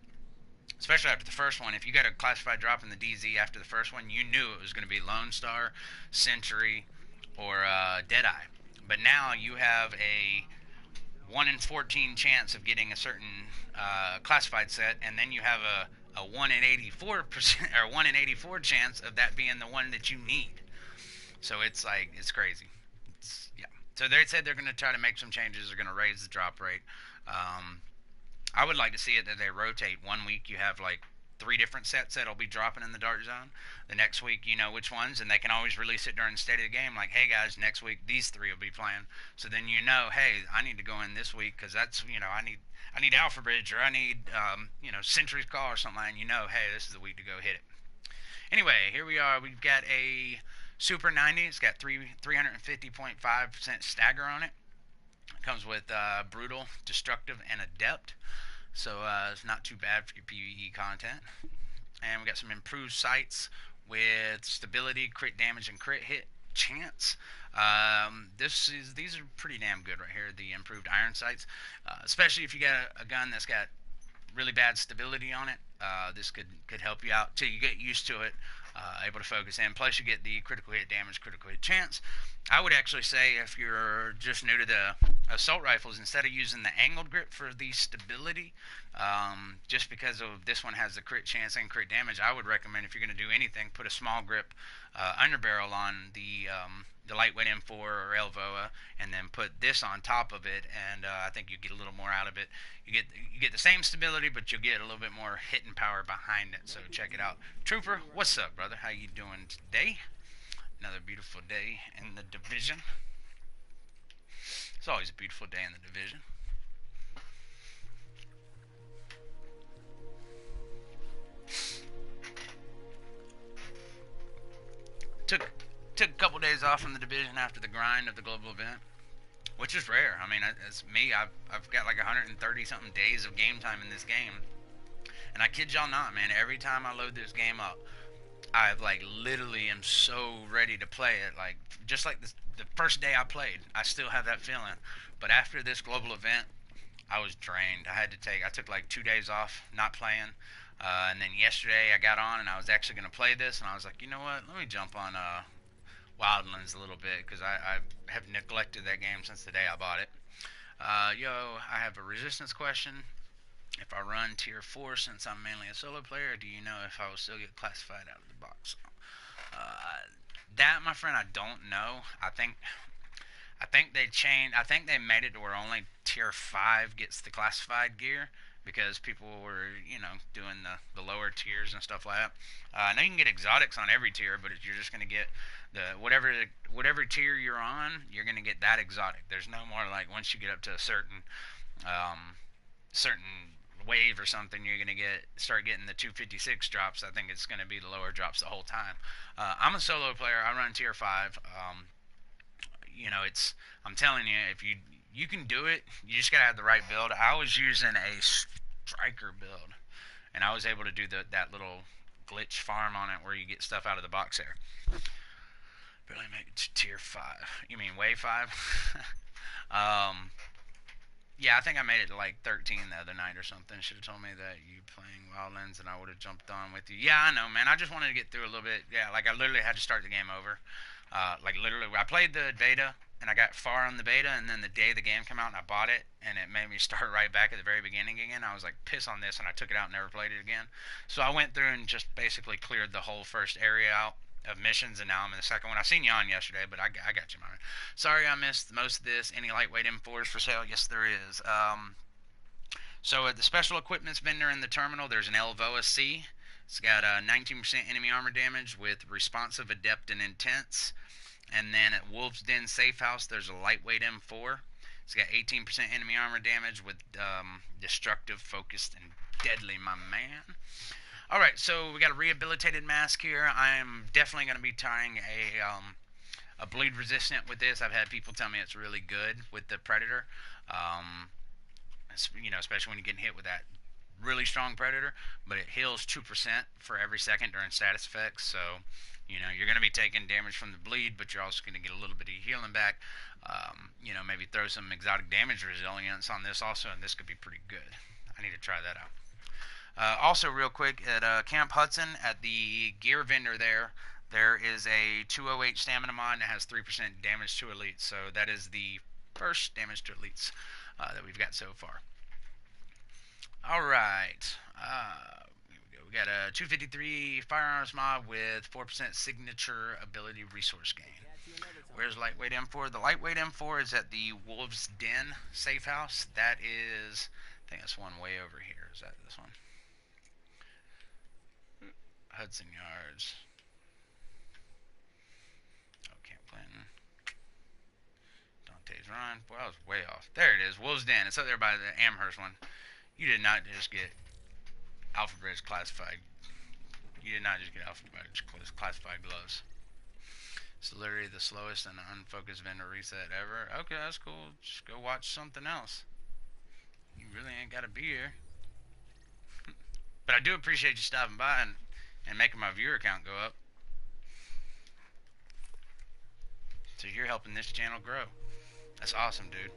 especially after the first one, if you got a classified drop in the DZ after the first one, you knew it was going to be Lone Star, Sentry, or Deadeye. But now you have a 1 in 14 chance of getting a certain classified set, and then you have a 1 in 84% or 1 in 84 chance of that being the one that you need. So it's like, it's crazy. Yeah. So they said they're going to try to make some changes. They're going to raise the drop rate. I would like to see it that they rotate. 1 week you have like 3 different sets that'll be dropping in the Dark Zone. The next week you know which ones, and they can always release it during the State of the Game. Like, "Hey guys, next week these 3 will be playing." So then you know, hey, I need to go in this week because that's, you know, I need Alpha Bridge, or I need Sentry's Call or something, and you know, hey, this is the week to go hit it. Anyway, here we are. We've got a Super 90. It's got 350.5% stagger on it. It comes with Brutal, Destructive, and Adept. So it's not too bad for your PvE content. And we got some improved sights with stability, crit damage, and crit hit chance. These are pretty damn good right here. The improved iron sights, especially if you got a gun that's got really bad stability on it. This could help you out till you get used to it. Able to focus in. Plus, you get the critical hit damage, critical hit chance. I would actually say if you're just new to the assault rifles, instead of using the angled grip for the stability, just because of this one has the crit chance and crit damage, I would recommend if you're going to do anything, put a small grip underbarrel on the lightweight M4 or Elvoa, and then put this on top of it, and I think you get a little more out of it. You get the same stability, but you'll get a little bit more hitting power behind it. So check it out. Trooper, what's up, brother? How you doing today? Another beautiful day in the division. It's always a beautiful day in the division. Took a couple days off from the division after the grind of the global event, which is rare. I mean, it's me. I've got like 130 something days of game time in this game, and I kid y'all not, man. Every time I load this game up, I've like literally am so ready to play it. Like just like the first day I played, I still have that feeling. But after this global event, I was drained. I took like 2 days off not playing, and then yesterday I got on and I was actually gonna play this, and I was like, you know what? Let me jump on Wildlands a little bit because I have neglected that game since the day I bought it. Yo, I have a resistance question. If I run tier 4 since I'm mainly a solo player, do you know if I will still get classified out of the box? Uh, that, my friend, I don't know. I think they changed. I think they made it to where only tier 5 gets the classified gear because people were, doing the lower tiers and stuff like that. I know you can get exotics on every tier, but you're just gonna get the whatever tier you're on, you're gonna get that exotic. There's no more like once you get up to a um, certain wave or something, you're gonna start getting the 256 drops. I think it's gonna be the lower drops the whole time. I'm a solo player. I run tier 5. It's I'm telling you, if you can do it, you just gotta have the right build. I was using a striker build, and I was able to do that little glitch farm on it where you get stuff out of the box there. Barely make it to tier 5. You mean wave 5? um, yeah, I think I made it to like 13 the other night or something. Should have told me that you playing Wildlands and I would have jumped on with you. Yeah, I know, man. I just wanted to get through a little bit. Yeah, like I literally had to start the game over. Like literally, I played the beta and I got far on the beta, and then the day the game came out and I bought it, and it made me start right back at the very beginning again. I was like, piss on this, and I took it out and never played it again. So I went through and just basically cleared the whole first area out of missions, and now I'm in the second one. I seen you on yesterday, but I got you, man. Sorry I missed most of this. Any lightweight M4s for sale? Yes, there is. So at the special equipments vendor in the terminal, there's an Elvoa C. It's got 19% enemy armor damage with responsive, adept, and intense. And then at Wolf's Den Safe House, there's a lightweight M4. It's got 18% enemy armor damage with destructive, focused, and deadly, my man. Alright, so we got a rehabilitated mask here. I am definitely going to be tying a bleed resistant with this. I've had people tell me it's really good with the Predator. Especially when you're getting hit with that really strong Predator, but it heals 2% for every second during status effects. So, you're going to be taking damage from the bleed, but you're also going to get a little bit of healing back. Maybe throw some exotic damage resilience on this also, and this could be pretty good. I need to try that out. Also, real quick, at Camp Hudson, at the gear vendor there is a 208 stamina mod that has 3% damage to elites. So that is the first damage to elites that we've got so far. Alright. Here we go. We got a 253 firearms mod with 4% signature ability resource gain. Where's lightweight M4? The lightweight M4 is at the Wolves Den safe house. That is, I think that's one way over here. Is that this one? Hudson Yards. Oh, Camp Clinton. Dante's Run. Boy, I was way off. There it is. Wolves Den. It's up there by the Amherst one. You did not just get Alpha Bridge classified. You did not just get Alpha Bridge classified gloves. It's literally the slowest and unfocused vendor reset ever. Okay, that's cool. Just go watch something else. You really ain't got to be here. But I do appreciate you stopping by and making my viewer count go up. So you're helping this channel grow. That's awesome, dude.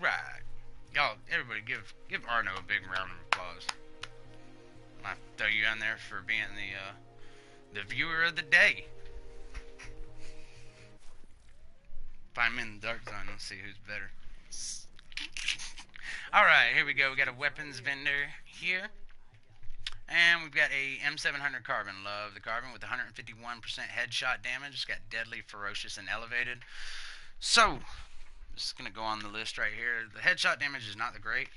Right. Y'all, everybody give Arno a big round of applause. I throw you on there for being the viewer of the day. Find me in the dark zone and see who's better. Alright, here we go. We got a weapons vendor here. And we've got a M700 Carbon. Love the Carbon with 151% headshot damage. It's got deadly, ferocious, and elevated. So, this is going to go on the list right here. The headshot damage is not the great.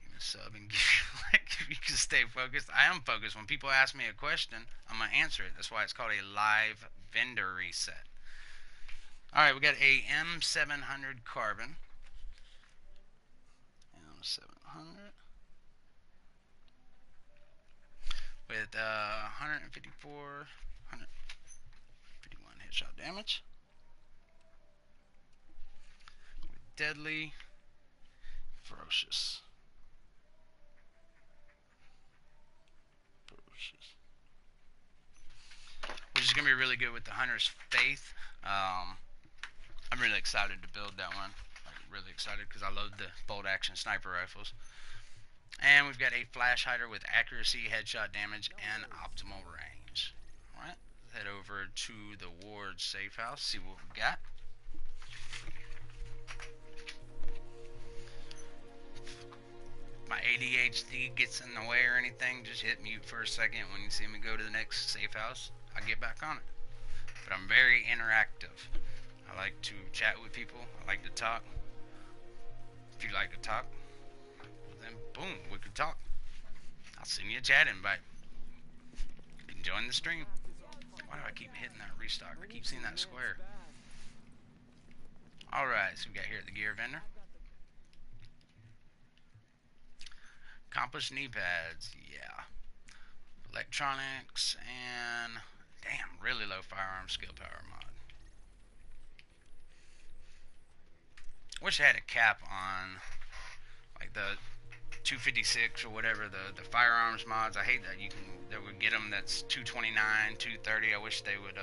Give me a sub and if you can stay focused. I am focused. When people ask me a question, I'm going to answer it. That's why it's called a live vendor reset. Alright, we got a M700 Carbon. M700. With 151 headshot damage. With deadly, ferocious. Which is going to be really good with the Hunter's Faith. I'm really excited to build that one. Like, really excited because I love the bolt action sniper rifles. And we've got a flash hider with accuracy, headshot damage, and optimal range. Alright, head over to the ward safe house, see what we got. My ADHD gets in the way or anything, just hit mute for a second when you see me go to the next safe house. I get back on it. But I'm very interactive. I like to chat with people. I like to talk. If you like to talk, well then boom, we can talk. I'll send you a chat invite. You can join the stream. Why do I keep hitting that restock? I keep seeing that square. Alright, so we got here at the gear vendor. Accomplished knee pads, yeah. Electronics, and damn, really low firearm skill power mod. Wish I had a cap on like the 256 or whatever, the firearms mods. I hate that that would get them that's 229, 230. I wish they would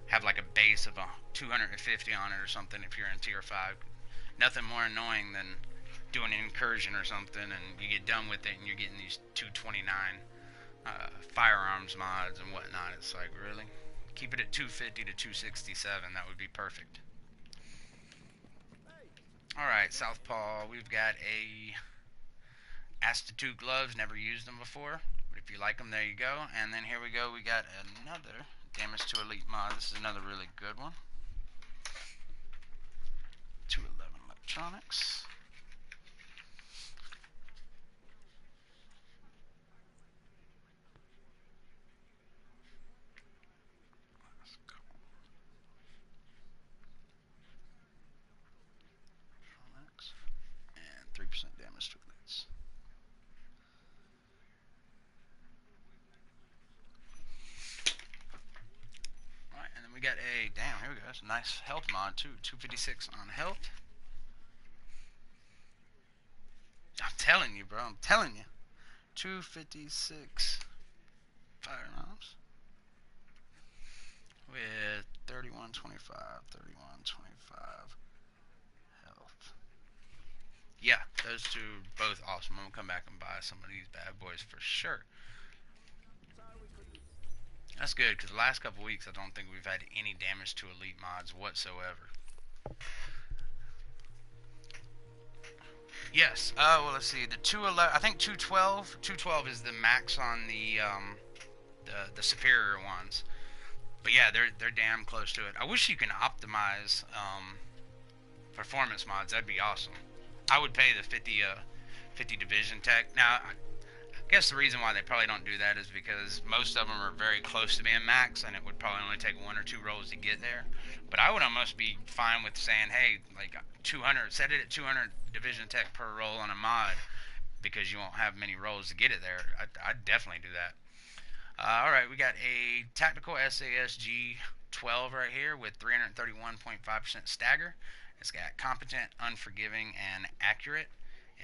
have like a base of a 250 on it or something if you're in tier 5. Nothing more annoying than doing an incursion or something and you get done with it and you're getting these 229 firearms mods and whatnot. It's like, really? Keep it at 250 to 267. That would be perfect. Alright, Southpaw, we've got a Institute gloves, never used them before, but if you like them, there you go. And then here we go, we got another damage to elite mod. This is another really good one. 211 electronics. Let's go. Electronics. And 3% damage to elites. Alright, and then we got a, damn, here we go, that's a nice health mod too. 256 on health. I'm telling you, bro, I'm telling you. 256 firearms with 3125, 3125 health. Yeah, those two both awesome. I'm gonna come back and buy some of these bad boys for sure. That's good, because the last couple weeks I don't think we've had any damage to elite mods whatsoever. Yes. Well, let's see. The 211. I think 212. 212 is the max on the superior ones. But yeah, they're damn close to it. I wish you can optimize performance mods. That'd be awesome. I would pay the 50 division tech. Now, I guess the reason why they probably don't do that is because most of them are very close to being max, and it would probably only take 1 or 2 rolls to get there. But I would almost be fine with saying, hey, like 200, set it at 200 division tech per roll on a mod, because you won't have many rolls to get it there. I'd definitely do that. Alright, we got a tactical SASG 12 right here with 331.5% stagger. It's got competent, unforgiving, and accurate.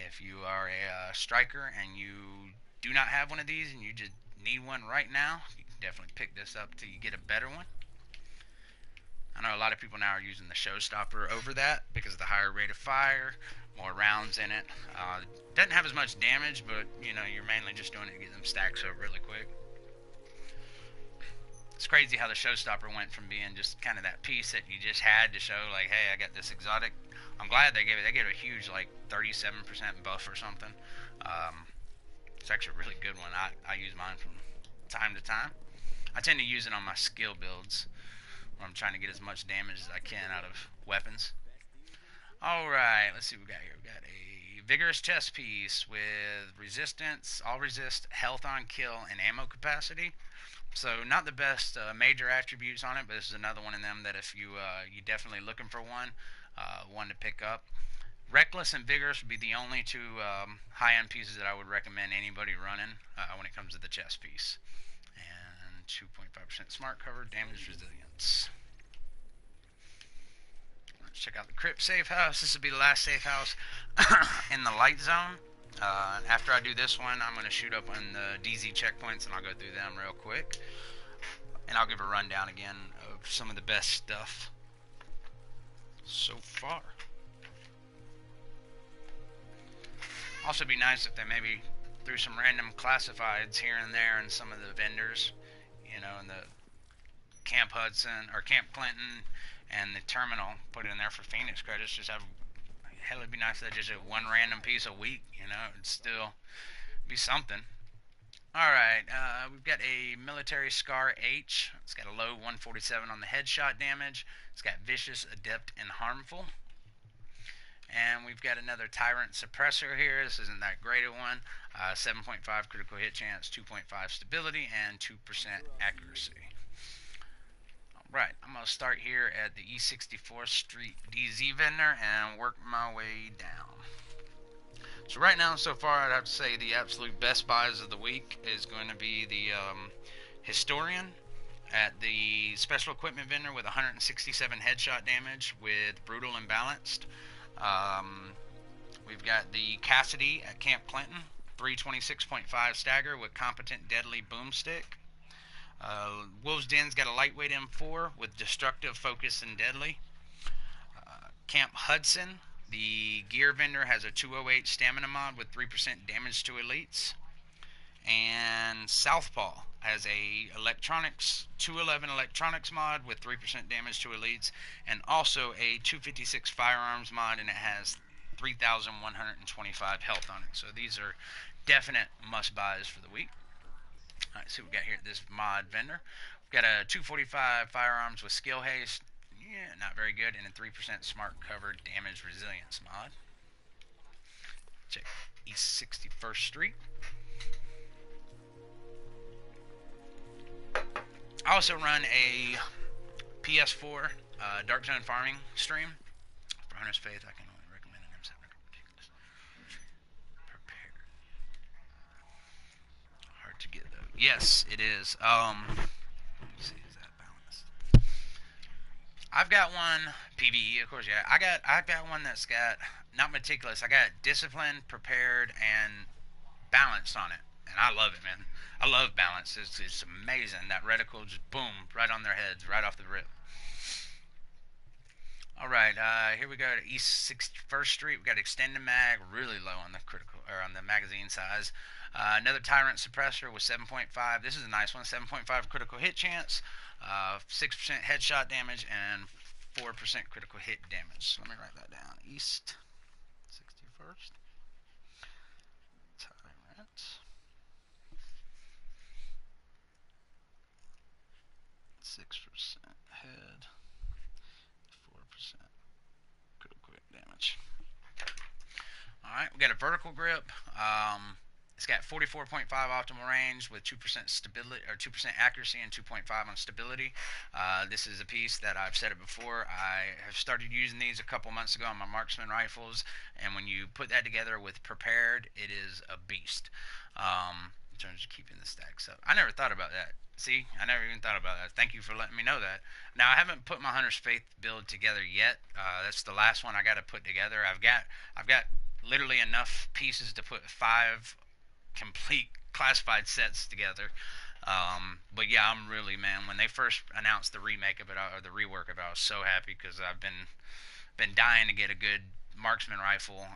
If you are a striker and you do not have one of these and you just need one right now, you can definitely pick this up till you get a better one. I know a lot of people now are using the showstopper over that because of the higher rate of fire, more rounds in it. Doesn't have as much damage, but you know, you're mainly just doing it to get them stacks up really quick. It's crazy how the showstopper went from being just kind of that piece that you just had to show, like, hey, I got this exotic. I'm glad they gave it. They gave it a huge, like, 37% buff or something. It's actually a really good one. I use mine from time to time. I tend to use it on my skill builds where I'm trying to get as much damage as I can out of weapons. Alright, let's see what we got here. We got a vigorous chest piece with resistance, all resist, health on kill, and ammo capacity. So not the best major attributes on it, but this is another one of them that if you're definitely looking for one to pick up. Reckless and Vigorous would be the only two high-end pieces that I would recommend anybody running when it comes to the chest piece. And 2.5% smart cover, damage resilience. Let's check out the crypt safe house. This will be the last safe house in the light zone. After I do this one, I'm going to shoot up on the DZ checkpoints, and I'll go through them real quick. And I'll give a rundown again of some of the best stuff so far. Also, be nice if they maybe threw some random classifieds here and there in some of the vendors, you know, in the Camp Hudson or Camp Clinton and the terminal. Put it in there for Phoenix credits. Just have hell, it'd be nice if they just had one random piece a week. You know, it'd still be something. All right, we've got a military Scar H. It's got a low 147 on the headshot damage. It's got vicious, adept, and harmful. And we've got another Tyrant Suppressor here. This isn't that great a one. 7.5 critical hit chance, 2.5 stability, and 2% accuracy. Alright, I'm going to start here at the East 64th Street DZ vendor and work my way down. So right now, so far, I'd have to say the absolute best buys of the week is going to be the Historian at the Special Equipment vendor with 167 headshot damage with Brutal and Balanced. We've got the Cassidy at Camp Clinton, 326.5 stagger with Competent Deadly Boomstick. Wolf's Den's got a lightweight M4 with Destructive, Focus, and Deadly. Camp Hudson, the gear vendor, has a 208 stamina mod with 3% damage to elites. And Southpaw has a electronics 211 electronics mod with 3% damage to elites, and also a 256 firearms mod, and it has 3,125 health on it. So these are definite must buys for the week. Alright, see what we got here at this mod vendor. We've got a 245 firearms with skill haste, yeah, not very good, and a 3% smart cover damage resilience mod. Check East 61st Street. I also run a PS4 Dark Zone farming stream. For Hunter's Faith, I can only recommend it. Prepared. Hard to get though. Yes, it is. Let's see, is that balanced? I've got one PVE, of course. Yeah, I've got one that's got not meticulous. I got disciplined, prepared, and balanced on it, and I love it, man. I love balance. It's amazing. That reticle just boom right on their heads, right off the rip. All right, here we go to East 61st Street. We got extended mag, really low on the critical or on the magazine size. Another Tyrant Suppressor with 7.5. This is a nice one. 7.5 critical hit chance, 6% headshot damage, and 4% critical hit damage. So let me write that down. East 61st. Tyrant. 6% head, 4% critical hit damage. Alright, we got a vertical grip. It's got 44.5 optimal range with 2% stability or 2% accuracy and 2.5 on stability. This is a piece that I've said it before. I have started using these a couple months ago on my marksman rifles, and when you put that together with prepared, it is a beast. In terms of keeping the stacks up, I never thought about that. See, I never even thought about that. Thank you for letting me know that. Now, I haven't put my Hunter's Faith build together yet. That's the last one I got to put together. I've got literally enough pieces to put 5 complete classified sets together. But yeah, I'm really, man, when they first announced the remake of it or the rework of it, I was so happy because I've been dying to get a good marksman rifle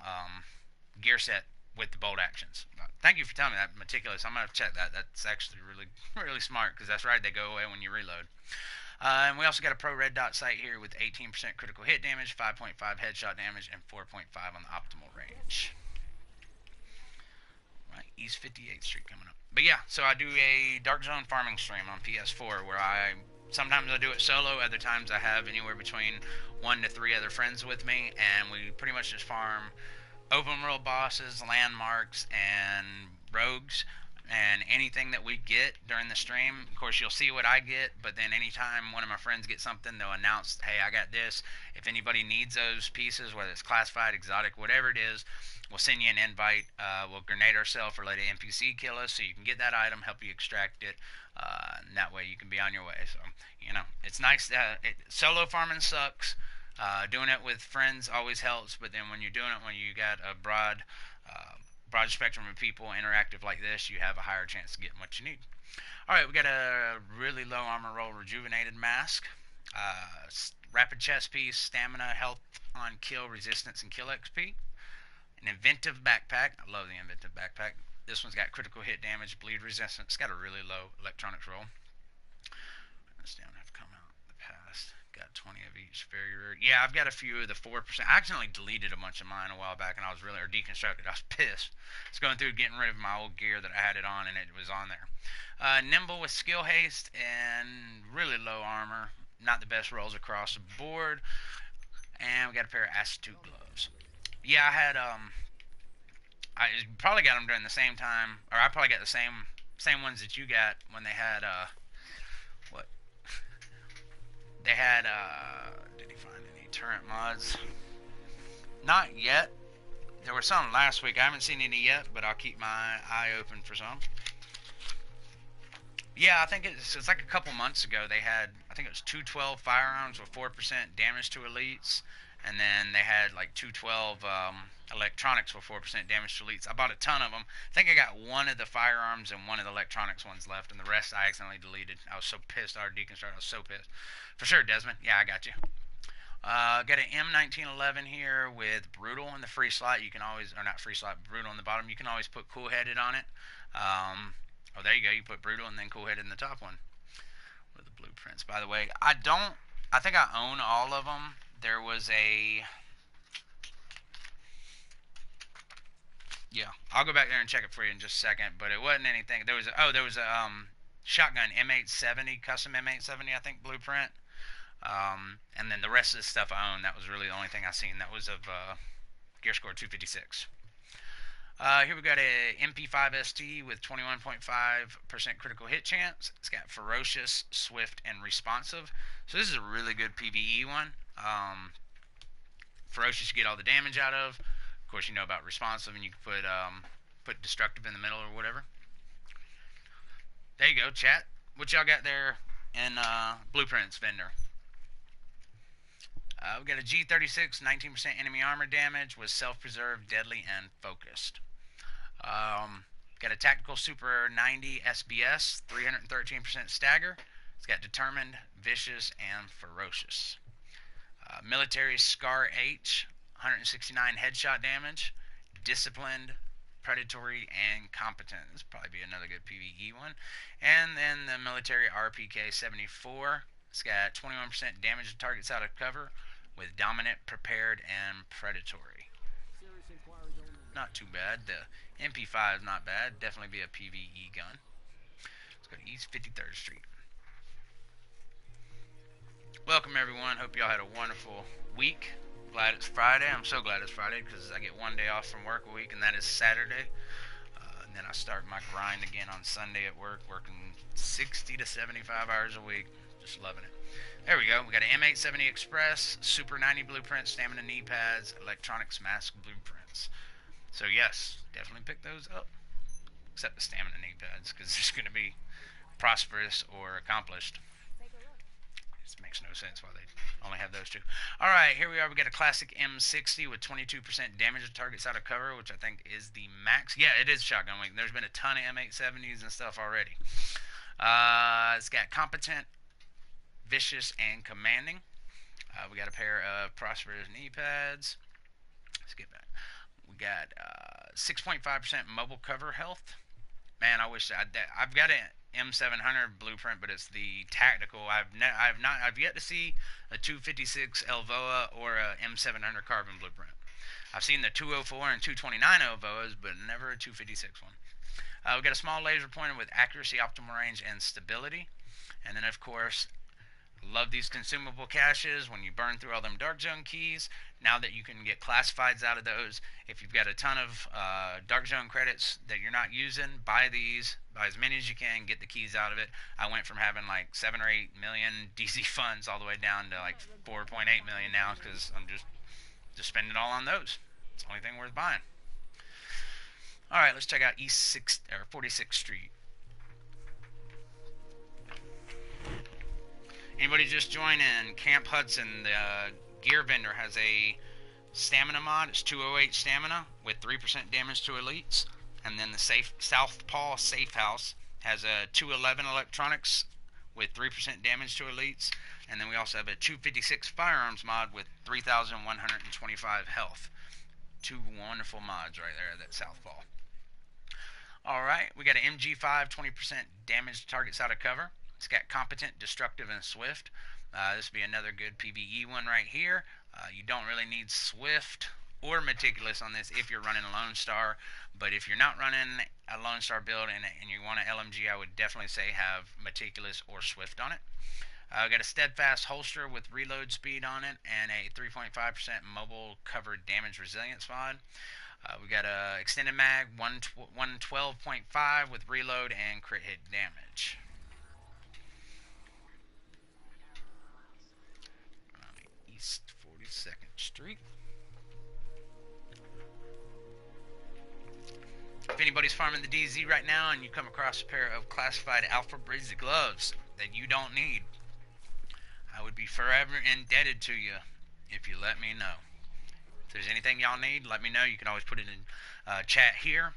gear set with the bolt actions. Thank you for telling me that, meticulous. I'm gonna check that. That's actually really smart because that's right, they go away when you reload. And we also got a Pro Red Dot sight here with 18% critical hit damage, 5.5 headshot damage, and 4.5 on the optimal range. Right, East 58th Street coming up. But yeah, so I do a Dark Zone farming stream on PS4 where sometimes I do it solo, other times I have anywhere between 1 to 3 other friends with me, and we pretty much just farm open world bosses, landmarks, and rogues, and anything that we get during the stream. Of course, you'll see what I get, but then anytime one of my friends gets something, they'll announce, hey, I got this. If anybody needs those pieces, whether it's classified, exotic, whatever it is, we'll send you an invite. We'll grenade ourselves or let an NPC kill us so you can get that item, help you extract it, and that way you can be on your way. So, you know, it's nice. Solo farming sucks. Doing it with friends always helps, but then when you're doing it when you got a broad spectrum of people interactive like this, you have a higher chance of getting what you need. Alright, we got a really low armor roll rejuvenated mask, rapid chest piece, stamina, health on kill, resistance, and kill XP, An inventive backpack. I love the inventive backpack. This one's got critical hit damage, bleed resistance. It's got a really low electronics roll. This down have come out in the past. Got 20 of each. Very rare. Yeah, I've got a few of the 4%. I accidentally deleted a bunch of mine a while back, and I was really, or deconstructed. I was pissed. I was going through getting rid of my old gear that I had it on, and it was on there. Nimble with skill haste and really low armor. Not the best rolls across the board. And we got a pair of Acid gloves. Yeah, I had I probably got them during the same time, or I probably got the same ones that you got when they had what? They had did he find any turret mods? Not yet. There were some last week. I haven't seen any yet, but I'll keep my eye open for some. Yeah, I think it's like a couple months ago they had, I think it was 212 firearms with 4% damage to elites, and then they had like 212 electronics with 4% damage to elites. I bought a ton of them. I think I got one of the firearms and one of the electronics ones left, and the rest I accidentally deleted. I was so pissed. I deconstructed. I was so pissed. For sure, Desmond. Yeah, I got you. Got an M1911 here with Brutal in the free slot. You can always, or not free slot, Brutal on the bottom. You can always put Cool Headed on it. Oh, there you go. You put Brutal and then Cool Headed in the top one. With the blueprints. By the way, I think I own all of them. There was a... Yeah, I'll go back there and check it for you in just a second, but it wasn't anything. There was a shotgun M870, custom M870, I think, blueprint. And then the rest of the stuff I own, that was really the only thing I seen. That was of Gear Score 256. Here we got a MP5 ST with 21.5% critical hit chance. It's got ferocious, swift, and responsive. So this is a really good PvE one. Ferocious you get all the damage out of. Of course, you know about responsive, and you can put destructive in the middle or whatever. There you go, chat. What y'all got there in blueprints vendor? We got a G36, 19% enemy armor damage with self-preserved, deadly, and focused. Got a Tactical Super 90 SBS, 313% stagger. It's got determined, vicious, and ferocious. Military Scar H, 169 headshot damage, disciplined, predatory, and competent. This will probably be another good PvE one. And then the Military RPK 74. It's got 21% damage to targets out of cover with dominant, prepared, and predatory. Not too bad. The MP5 is not bad. Definitely be a PvE gun. Let's go to East 53rd Street. Welcome everyone. Hope y'all had a wonderful week. Glad it's Friday. I'm so glad it's Friday because I get one day off from work a week, and that is Saturday. And then I start my grind again on Sunday at work, working 60 to 75 hours a week. Just loving it. There we go. We got an M870 Express, Super 90 blueprint, stamina knee pads, electronics mask blueprints. So yes, definitely pick those up. Except the stamina knee pads, because it's going to be prosperous or accomplished. It makes no sense why they only have those two. Alright, here we are. We got a classic M60 with 22% damage to targets out of cover, which I think is the max. Yeah, it is Shotgun Week. There's been a ton of M870s and stuff already. It's got competent, vicious, and commanding. We got a pair of prosperous knee pads. Let's get back. We got 6.5% mobile cover health. Man, I wish I've got an M700 blueprint, but it's the tactical. I've yet to see a 256 Elvoa or a M700 carbon blueprint. I've seen the 204 and 229 Elvoas, but never a 256 one. We got a small laser pointer with accuracy, optimal range, and stability. And then, of course, love these consumable caches when you burn through all them Dark Zone keys. Now that you can get classifieds out of those, if you've got a ton of Dark Zone credits that you're not using, buy these. Buy as many as you can, get the keys out of it. I went from having like 7 or 8 million DC funds all the way down to like 4.8 million now because I'm just spending it all on those. It's the only thing worth buying. Alright, let's check out East 46th Street. Anybody just join in? Camp Hudson, the gear vendor, has a stamina mod. It's 208 stamina with 3% damage to elites. And then the Southpaw Safe House has a 211 electronics with 3% damage to elites. And then we also have a 256 firearms mod with 3,125 health. Two wonderful mods right there, that Southpaw. Alright, we got an MG5, 20% damage to targets out of cover. It's got competent, destructive, and swift. This would be another good PvE one right here. You don't really need swift or meticulous on this if you're running a Lone Star, but if you're not running a Lone Star build and you want an LMG, I would definitely say have meticulous or swift on it. We got a steadfast holster with reload speed on it and a 3.5% mobile covered damage resilience mod. We got a extended mag 112.5 with reload and crit hit damage. East 42nd Street. If anybody's farming the DZ right now and you come across a pair of classified Alpha Bridge gloves that you don't need, I would be forever indebted to you if you let me know. If there's anything y'all need, let me know. You can always put it in chat here,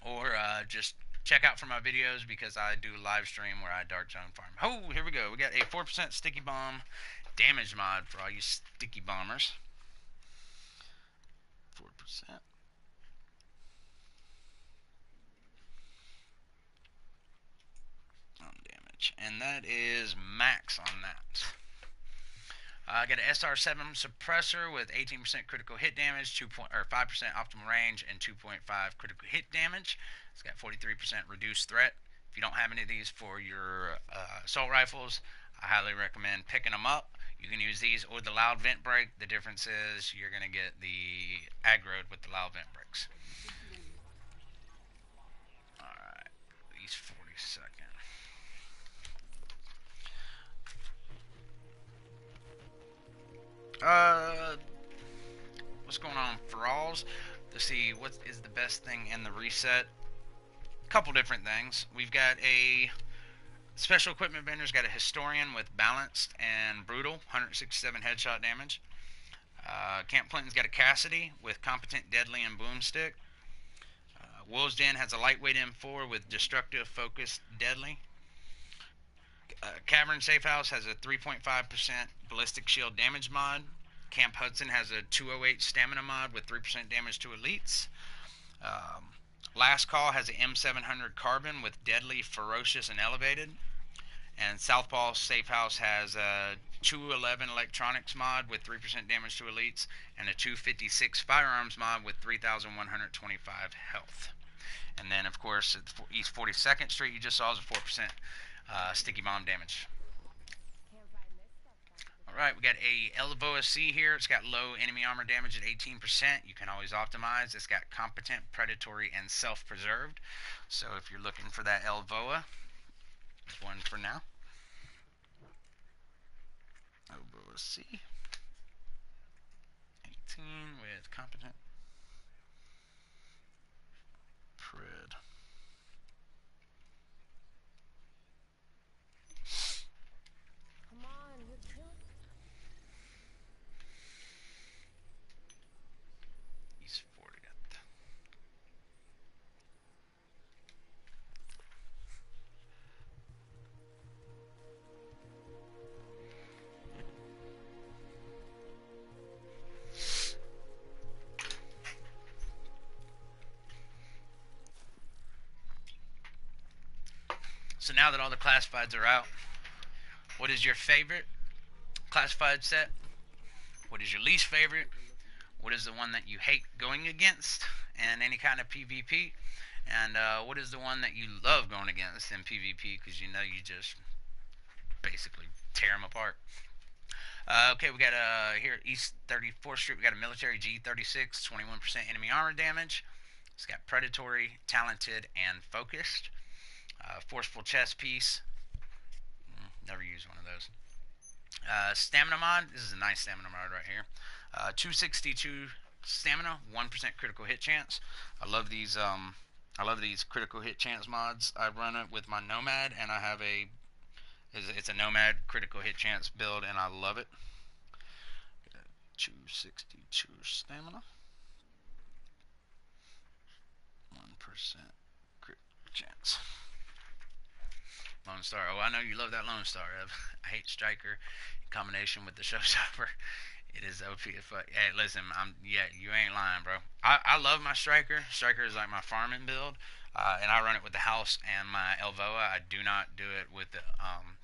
or just check out for my videos because I do live stream where I dark zone farm. Oh, here we go. We got a 4% sticky bomb damage mod for all you sticky bombers. 4%. Damage, and that is max on that. I got an SR7 suppressor with 18% critical hit damage, 5% optimal range, and 2.5 critical hit damage. It's got 43% reduced threat. If you don't have any of these for your assault rifles, I highly recommend picking them up. You can use these or the loud vent brake. The difference is you're going to get the aggroed with the loud vent brakes. Alright, East 42nd. What's going on for alls? To see what is the best thing in the reset. A couple different things. We've got a special equipment vendor's got a historian with balanced and brutal 167 headshot damage. Camp Clinton's got a Cassidy with competent, deadly, and boomstick. Wolves Den has a lightweight M4 with destructive, focused, deadly. Cavern Safe House has a 3.5% ballistic shield damage mod. Camp Hudson has a 208 stamina mod with 3% damage to elites. Last Call has an M700 carbon with deadly, ferocious, and elevated. And Southpaw Safe House has a 211 electronics mod with 3% damage to elites and a 256 firearms mod with 3,125 health. And then, of course, at East 42nd Street, you just saw is a 4% sticky bomb damage. Alright, we got a Elvoa C here. It's got low enemy armor damage at 18%. You can always optimize. It's got competent, predatory, and self-preserved. So if you're looking for that Elvoa, there's one for now. Elvoa C. 18 with competent, pred. East 40th. So now that all the classifieds are out, what is your favorite classified set? What is your least favorite? What is the one that you hate going against in any kind of PvP? And what is the one that you love going against in PvP because you know you just basically tear them apart? Okay, we got here at East 34th Street, we got a military G36, 21% enemy armor damage. It's got predatory, talented, and focused. Forceful chest piece. Never used one of those. Stamina mod. This is a nice stamina mod right here. 262 stamina, 1% critical hit chance. I love these. I love these critical hit chance mods. I run it with my Nomad, and I have a. It's a Nomad critical hit chance build, and I love it. 262 stamina, 1% crit chance. Lone Star. Oh, I know you love that Lone Star. I hate Striker in combination with the Showstopper. It is OP. Hey, listen, yeah, you ain't lying, bro. I love my striker. Striker is like my farming build, and I run it with the house and my Elvoa. I do not do it with the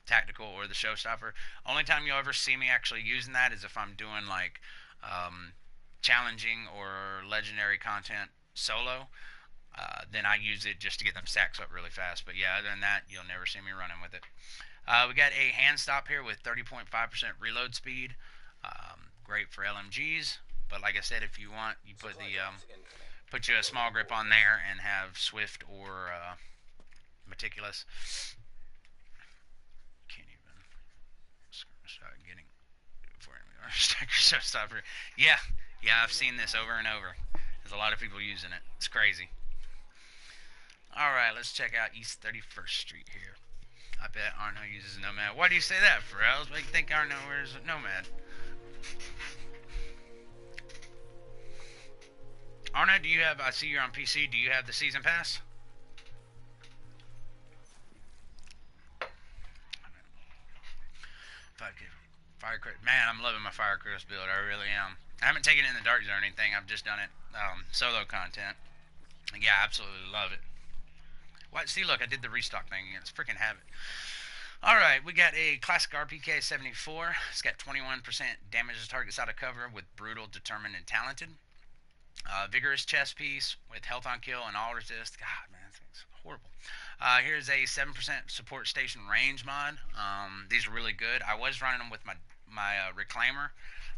tactical or the showstopper. Only time you'll ever see me actually using that is if I'm doing like um, challenging or legendary content solo. Then I use it just to get them stacks up really fast. But yeah, other than that, you'll never see me running with it. We got a hand stop here with 30.5% reload speed. Great for LMGs. But like I said, if you want, you put you a small grip on there and have Swift or Meticulous. Can't even start getting before we are stacker showstopper. Yeah, yeah, I've seen this over and over. There's a lot of people using it. It's crazy. All right, let's check out East 31st Street here. I bet Arno uses Nomad. Why do you say that, Pharrell? What do you think Arno wears Nomad? Arno, do you have? I see you're on PC. Do you have the season pass? Firecrest. Man, I'm loving my Firecrest build. I really am. I haven't taken it in the dark zone or anything. I've just done it solo content. Yeah, I absolutely love it. What? See, look, I did the restock thing again. It's freaking habit. All right, we got a classic RPK 74. It's got 21% damage to targets out of cover with brutal, determined, and talented. Vigorous chest piece with health on kill and all resist. God, man, this thing's horrible. Here's a 7% support station range mod. These are really good. I was running them with my Reclaimer.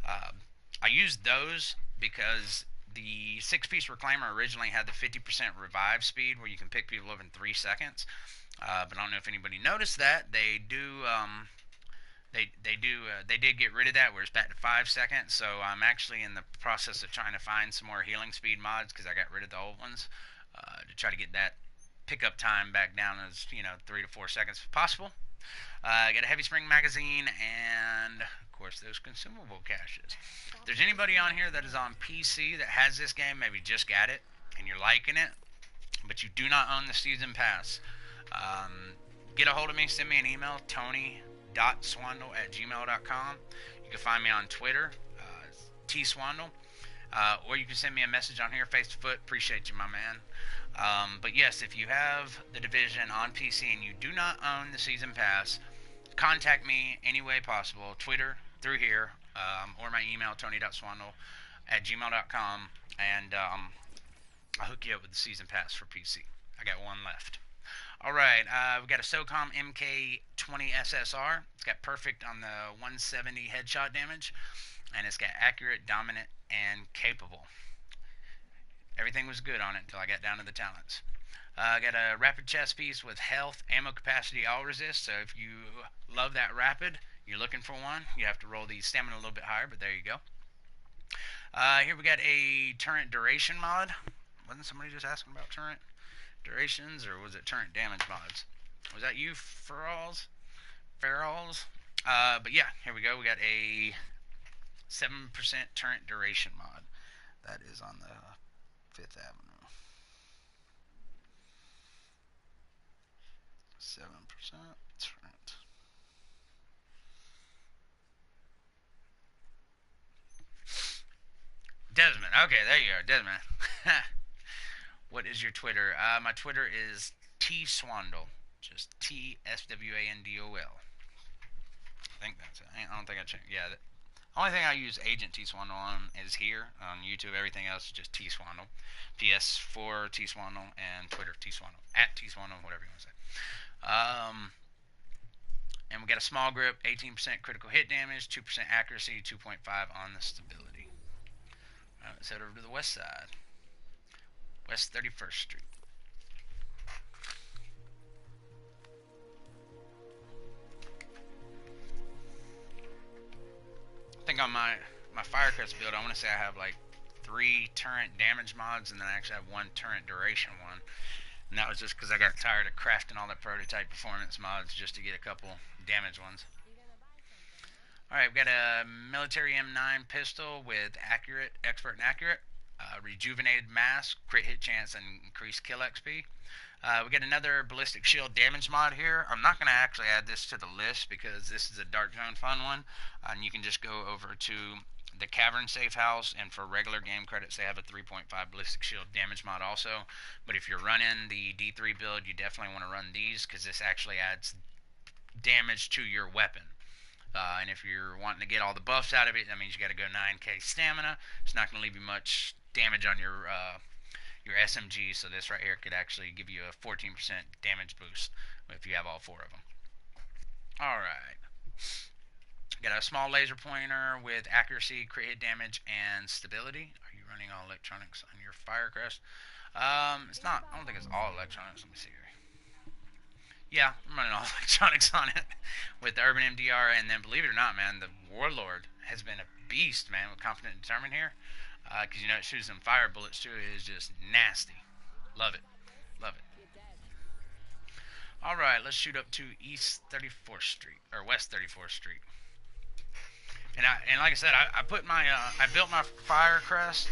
I used those because the 6-piece Reclaimer originally had the 50% revive speed where you can pick people up in 3 seconds. But I don't know if anybody noticed that. They did get rid of that where it's back to 5 seconds. So I'm actually in the process of trying to find some more healing speed mods because I got rid of the old ones to try to get that pickup time back down as 3 to 4 seconds if possible. I got a heavy spring magazine and of course those consumable caches. If there's anybody on here that is on PC that has this game, maybe just got it and you're liking it, but you do not own the season pass, get a hold of me. Send me an email, tony.swandol@gmail.com. You can find me on Twitter, TSwandol, or you can send me a message on here, face to foot. Appreciate you, my man. But yes, if you have the Division on PC and you do not own the season pass, contact me any way possible. Twitter, through here, or my email, tony.swandol@gmail.com, and I'll hook you up with the season pass for PC. I got one left. All right, we've got a SOCOM MK20 SSR. It's got perfect on the 170 headshot damage, and it's got accurate, dominant, and capable. Everything was good on it until I got down to the talents. I got a rapid chest piece with health, ammo capacity, all resist. So if you love that rapid, you're looking for one, you have to roll the stamina a little bit higher, but there you go. Here we got a turret duration mod. Wasn't somebody just asking about turret durations, or was it turret damage mods? Was that you, Ferals? But yeah, here we go. We got a 7% turret duration mod. That is on the 5th Avenue. 7% turret. Desmond. Okay, there you are, Desmond. What is your Twitter? My Twitter is TSwandol. Just TSWANDOL. I think that's it. I don't think I changed. Yeah. The only thing I use Agent TSwandol on is here on YouTube. Everything else is just TSwandol. PS4 TSwandol and Twitter TSwandol. At TSwandol, whatever you want to say. And we got a small grip, 18% critical hit damage, 2% accuracy, 2.5 on the stability. All right, let's head over to the west side. West 31st Street. I think on my Firecrest build, I want to say I have like 3 turret damage mods, and then I actually have 1 turret duration one. And that was just because I got tired of crafting all the prototype performance mods just to get a couple damage ones. Alright, we've got a military M9 pistol with accurate, expert, and accurate. Rejuvenated mask, crit hit chance, and increased kill XP. We got another ballistic shield damage mod here. I'm not going to actually add this to the list because this is a Dark Zone fun one. And you can just go over to the Cavern Safe House, and for regular game credits, they have a 3.5 Ballistic Shield damage mod also. But if you're running the D3 build, you definitely want to run these because this actually adds damage to your weapon. And if you're wanting to get all the buffs out of it, that means you got to go 9k stamina. It's not going to leave you much damage on your SMG. So this right here could actually give you a 14% damage boost if you have all four of them. All right. Got a small laser pointer with accuracy, crit hit damage, and stability. Are you running all electronics on your Firecrest? It's not. I don't think it's all electronics. Let me see here. Yeah, I'm running all electronics on it with the Urban MDR, and then believe it or not, man, the Warlord has been a beast, man, with Confident and Determined here. Because you know it shoots them fire bullets too. It is just nasty. Love it. Love it. All right, let's shoot up to East 34th Street or West 34th Street. And like I said, I put my I built my Firecrest.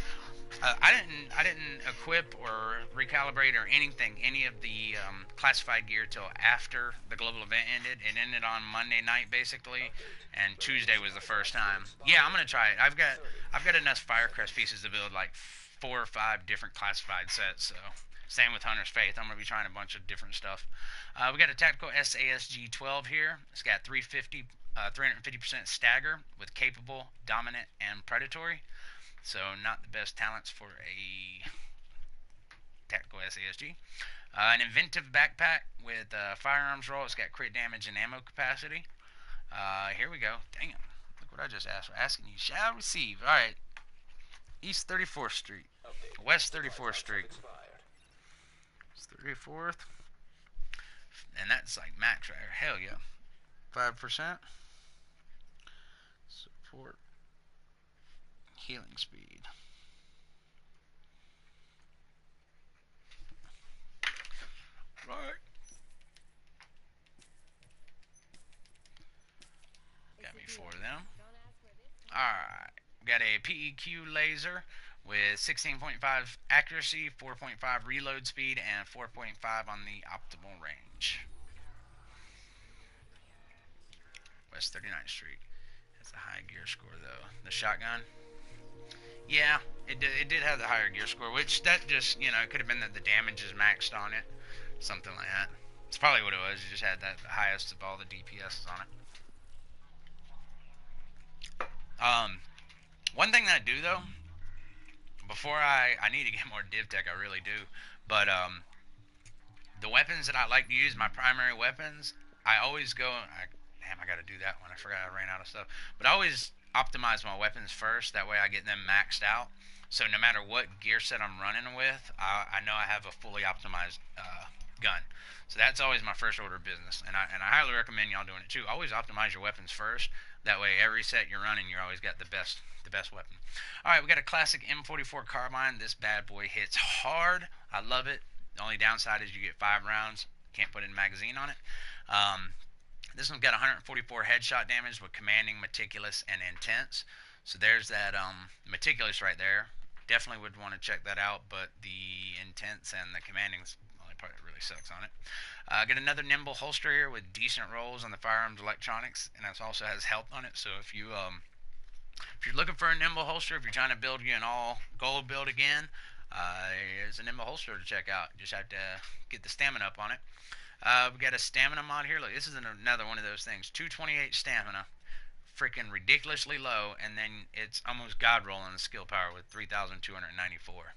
I didn't equip or recalibrate or any of the classified gear till after the global event ended. It ended on Monday night basically, and Tuesday was the first time. Yeah, I'm gonna try it. I've got enough Firecrest pieces to build like 4 or 5 different classified sets. So same with Hunter's Faith. I'm gonna be trying a bunch of different stuff. We got a tactical SASG 12 here. It's got 350% stagger with capable, dominant, and predatory. So not the best talents for a tactical SASG. An inventive backpack with firearms roll. It's got crit damage and ammo capacity. Here we go. Damn. Look what I just asked for. Asking you shall receive. Alright. East 34th Street. West 34th Street. It's 34th. And that's like max right here. Hell yeah. 5%. Support. Healing speed. Right. Got me 4 of them. Alright. Got a PEQ laser with 16.5 accuracy, 4.5 reload speed, and 4.5 on the optimal range. West 39th Street. That's a high gear score though. The shotgun. Yeah, it did have the higher gear score, which that just, you know, it could have been that the damage is maxed on it. Something like that. It's probably what it was. It just had that highest of all the DPS on it. One thing that I do though, before I need to get more div tech, I really do. But the weapons that I like to use, my primary weapons, I always go. Damn, I got to do that one. I forgot I ran out of stuff. But I always optimize my weapons first. That way I get them maxed out. So no matter what gear set I'm running with, I know I have a fully optimized gun. So that's always my first order of business. And I highly recommend y'all doing it too. Always optimize your weapons first. That way every set you're running, you're always got the best weapon. Alright, we got a classic M44 carbine. This bad boy hits hard. I love it. The only downside is you get 5 rounds. Can't put in a magazine on it. This one's got 144 headshot damage with commanding, meticulous, and intense. So there's that meticulous right there. Definitely would want to check that out, but the intense and the commanding's the only part that really sucks on it. Got another nimble holster here with decent rolls on the firearms electronics, and it also has health on it. So if you're looking for a nimble holster, if you're trying to build you an all gold build again, here's a nimble holster to check out. You just have to get the stamina up on it. We got a stamina mod here. Look, this is another one of those things. 228 stamina, freaking ridiculously low, and then it's almost god rolling the skill power with 3,294.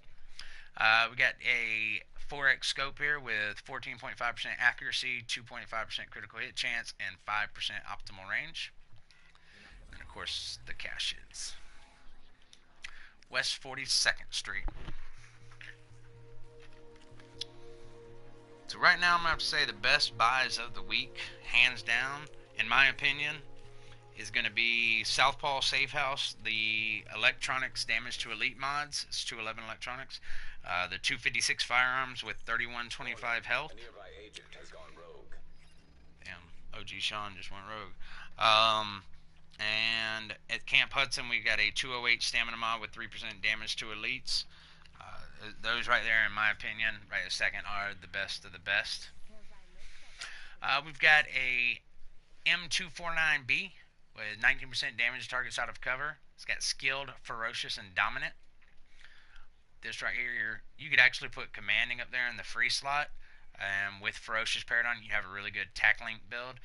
We got a 4x scope here with 14.5% accuracy, 2.5% critical hit chance, and 5% optimal range. And of course, the caches. West 42nd Street. So right now I'm going to have to say the best buys of the week, hands down, in my opinion, is going to be Southpaw Safe House, the electronics damage to elite mods. It's 211 electronics. The 256 firearms with 3125 health. Damn, OG Sean just went rogue. And at Camp Hudson we got a 208 stamina mod with 3% damage to elites. Those right there, in my opinion, right a second, are the best of the best. We've got a M249B with 19% damage to targets out of cover, It's got skilled, ferocious, and dominant. This right here, you could actually put commanding up there in the free slot. And with ferocious paradigm, you have a really good tackling build.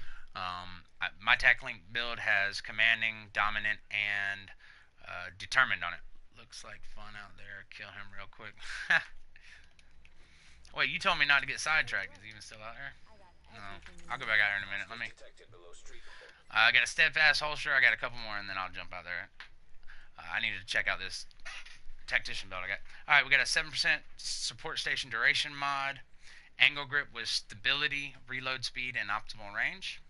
My tackling build has commanding, dominant, and determined on it. Looks like fun out there. Kill him real quick. Wait, you told me not to get sidetracked. Is he even still out there? No. I'll go back out here in a minute. I got a steadfast holster. I got a couple more, and then I'll jump out there. I need to check out this tactician build I got. Alright, we got a 7% support station duration mod. Angle grip with stability, reload speed, and optimal range.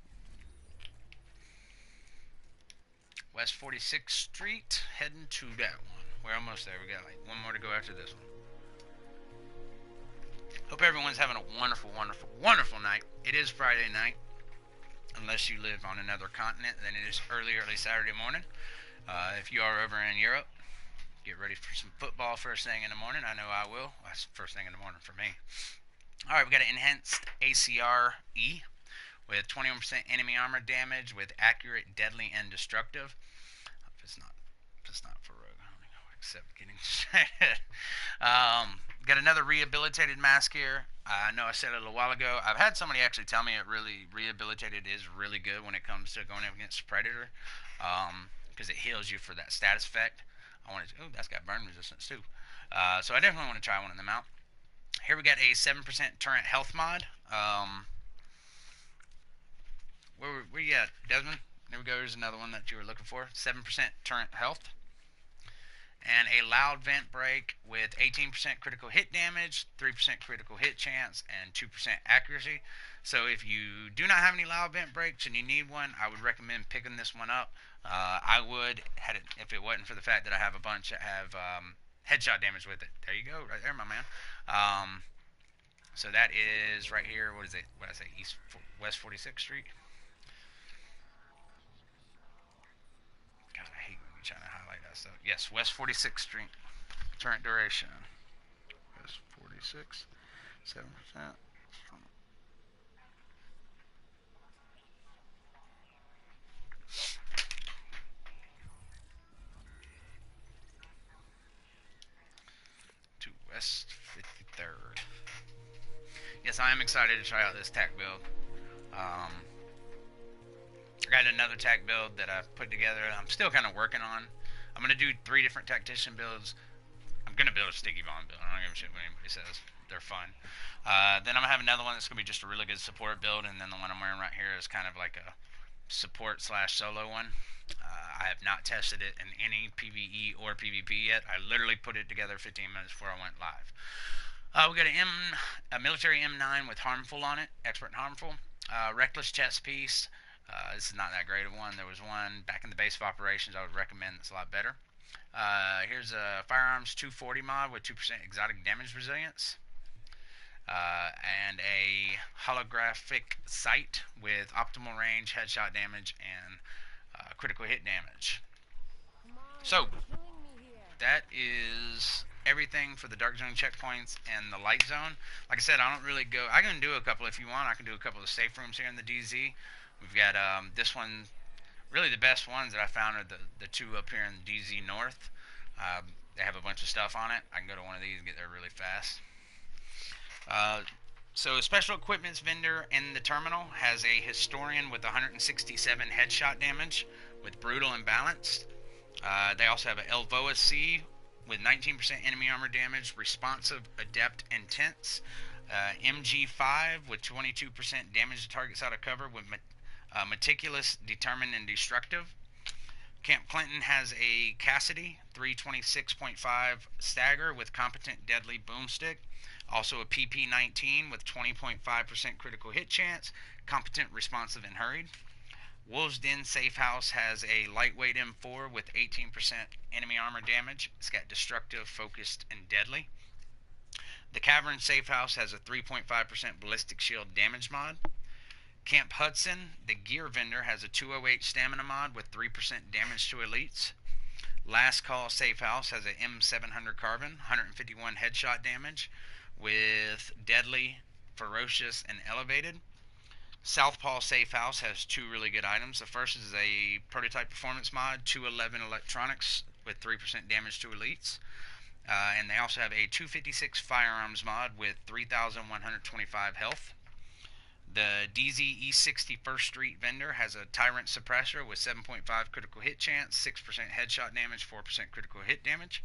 West 46th Street, heading to that one. We're almost there. We got like one more to go after this one. Hope everyone's having a wonderful, wonderful, wonderful night. It is Friday night. Unless you live on another continent, then it is early Saturday morning. If you are over in Europe, get ready for some football first thing in the morning. I know I will. That's first thing in the morning for me. Alright, we got an enhanced ACR E with 21% enemy armor damage with accurate, deadly, and destructive. If it's not for rogue, I don't know, except getting distracted. Got another rehabilitated mask here. I know I said it a little while ago. I've had somebody actually tell me it really rehabilitated is really good when it comes to going up against Predator, because it heals you for that status effect. Oh, that's got burn resistance too. So I definitely want to try one of them out. Here we got a 7% turret health mod. Where you at, Desmond? There we go. Here's another one that you were looking for. 7% turret health. And a loud vent break with 18% critical hit damage, 3% critical hit chance, and 2% accuracy. So if you do not have any loud vent breaks and you need one, I would recommend picking this one up. I would, if it wasn't for the fact that I have a bunch that have headshot damage with it. There you go, right there, my man. So that is right here. What is it? What did I say? West 46th Street. God, I hate when you're trying to highlight that stuff. Yes, West 46th Street. Turret duration. West 46, 7%. To West 53rd. Yes, I am excited to try out this tac build. I got another tac build that I've put together. I'm still kind of working on. I'm going to do 3 different tactician builds. I'm going to build a sticky bomb build. I don't give a shit what anybody says. They're fun. Then I'm going to have another one that's going to be just a really good support build. And then the one I'm wearing right here is kind of like a support / solo one. I have not tested it in any PvE or PvP yet. I literally put it together 15 minutes before I went live. We got a military M9 with harmful on it. Expert and harmful. Reckless chest piece. This is not that great of one. There was one back in the base of operations I would recommend that's a lot better. Here's a firearms 240 mod with 2% exotic damage resilience. And a holographic sight with optimal range, headshot damage, and critical hit damage. So, that is everything for the dark zone checkpoints and the light zone. Like I said, I don't really go. I can do a couple if you want. I can do a couple of safe rooms here in the DZ. We've got this one. Really, the best ones that I found are the 2 up here in DZ North. They have a bunch of stuff on it. I can go to one of these and get there really fast. So a special equipments vendor in the terminal has a historian with 167 headshot damage with brutal and balanced. They also have an Elvoa C with 19% enemy armor damage, responsive, adept, intense. MG5 with 22% damage to targets out of cover with meticulous, determined, and destructive. Camp Clinton has a Cassidy 326.5 stagger with competent, deadly boomstick. Also a PP-19 with 20.5% critical hit chance, competent, responsive, and hurried. Wolves Den Safe House has a lightweight M4 with 18% enemy armor damage. It's got destructive, focused, and deadly. The Cavern Safe House has a 3.5% ballistic shield damage mod. Camp Hudson, the gear vendor, has a 208 stamina mod with 3% damage to elites. Last Call Safe House has a M700 carbon, 151 headshot damage with deadly, ferocious, and elevated. Southpaw Safe House has two really good items. The first is a prototype performance mod, 211 electronics with 3% damage to elites. And they also have a 256 firearms mod with 3,125 health. The DZ E60 First Street vendor has a Tyrant Suppressor with 7.5 critical hit chance, 6% headshot damage, 4% critical hit damage.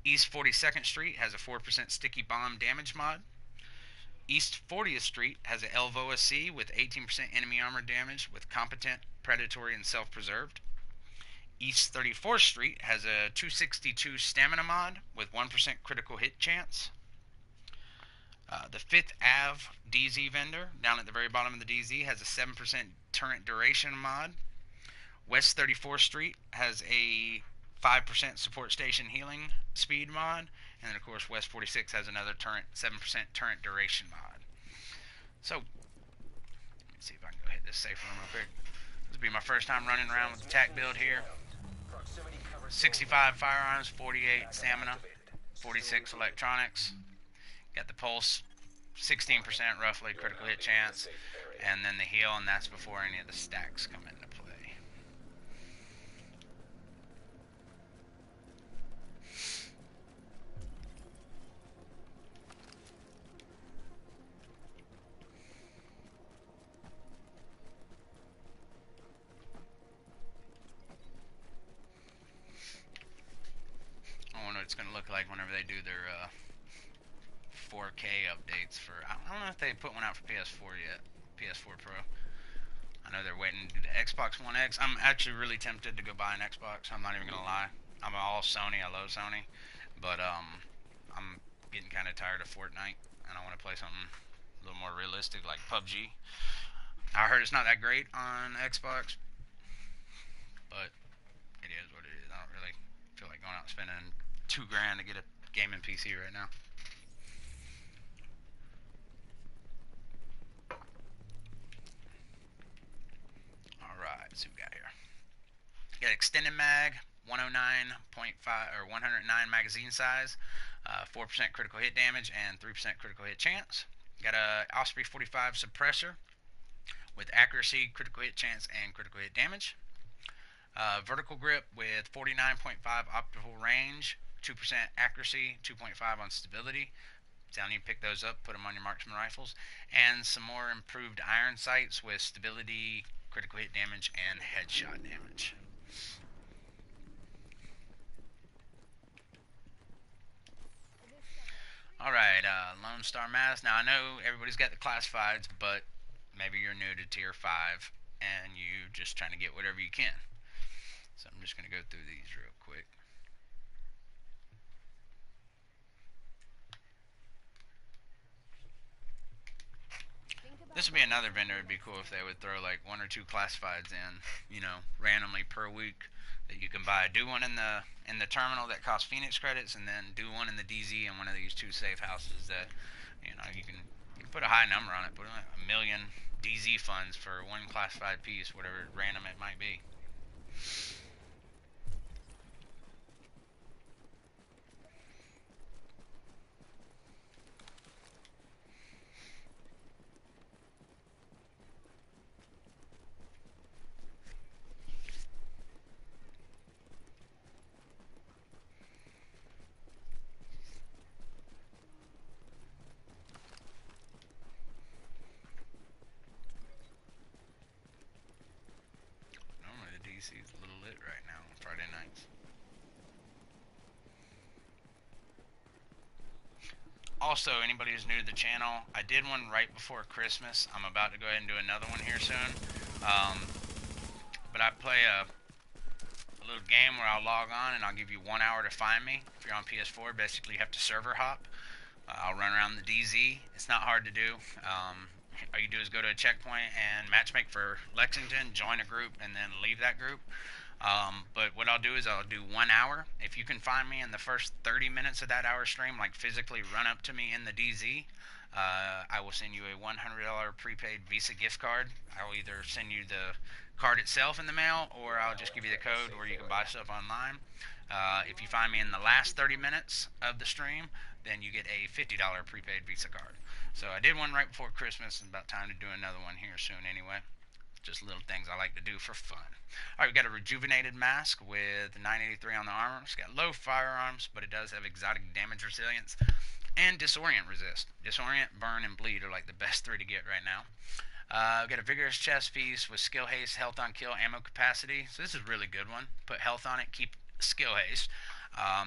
East 42nd Street has a 4% sticky bomb damage mod. East 40th Street has a Elvoa C with 18% enemy armor damage with competent, predatory, and self-preserved. East 34th Street has a 262 stamina mod with 1% critical hit chance. The 5th Ave DZ vendor, down at the very bottom of the DZ, has a 7% turret duration mod. West 34th Street has a 5% support station healing speed mod. And then, of course, West 46 has another 7% turret duration mod. So, let me see if I can go hit this safe room real quick. This will be my first time running around with the TAC build here. 65 firearms, 48 stamina, 46 electronics. Got the pulse, 16% roughly critical hit chance, and then the heal, and that's before any of the stacks come into play. I wonder what it's going to look like whenever they do their 4K updates for. I don't know if they put one out for PS4 yet. PS4 Pro. I know they're waiting to do the Xbox One X. I'm actually really tempted to go buy an Xbox. I'm not even gonna lie. I'm all Sony. I love Sony, but I'm getting kind of tired of Fortnite, and I want to play something a little more realistic like PUBG. I heard it's not that great on Xbox, but it is what it is. I don't really feel like going out and spending $2,000 to get a gaming PC right now. Alright, so we got here. Got extended mag, 109.5 or 109 magazine size, 4% critical hit damage, and 3% critical hit chance. Got a Osprey 45 suppressor with accuracy, critical hit chance, and critical hit damage. Vertical grip with 49.5 optical range, 2% accuracy, 2.5 on stability. Down you pick those up, put them on your marksman rifles, and some more improved iron sights with stability, critical hit damage, and headshot damage. Alright, Lone Star Mask. Now I know everybody's got the classifieds, but maybe you're new to tier 5 and you just trying to get whatever you can. So I'm just going to go through these real quick. This would be another vendor. It'd be cool if they would throw like 1 or 2 classifieds in, you know, randomly per week that you can buy. Do one in the terminal that costs Phoenix credits, and then do one in the DZ in one of these 2 safe houses that, you know, you can put a high number on it. Put like 1 million DZ funds for 1 classified piece, whatever random it might be. DC's a little lit right now on Friday nights. Also, anybody who's new to the channel, I did one right before Christmas. I'm about to go ahead and do another one here soon. But I play a little game where I'll log on and I'll give you 1 hour to find me. If you're on PS4, basically you have to server hop. I'll run around the DZ. It's not hard to do. All you do is go to a checkpoint and matchmake for Lexington, join a group, and then leave that group. But what I'll do is I'll do 1 hour. If you can find me in the first 30 minutes of that hour stream, like physically run up to me in the DZ, I will send you a $100 prepaid Visa gift card. I'll either send you the card itself in the mail, or I'll just give you the code where you can buy stuff online. If you find me in the last 30 minutes of the stream, then you get a $50 prepaid Visa card. So I did one right before Christmas, and about time to do another one here soon anyway. Just little things I like to do for fun. All right, we got a rejuvenated mask with 983 on the armor. It's got low firearms, but it does have exotic damage resilience and disorient resist. Disorient, burn, and bleed are like the best three to get right now. We've got a vigorous chest piece with skill haste, health on kill, ammo capacity. So this is a really good one. Put health on it, keep skill haste.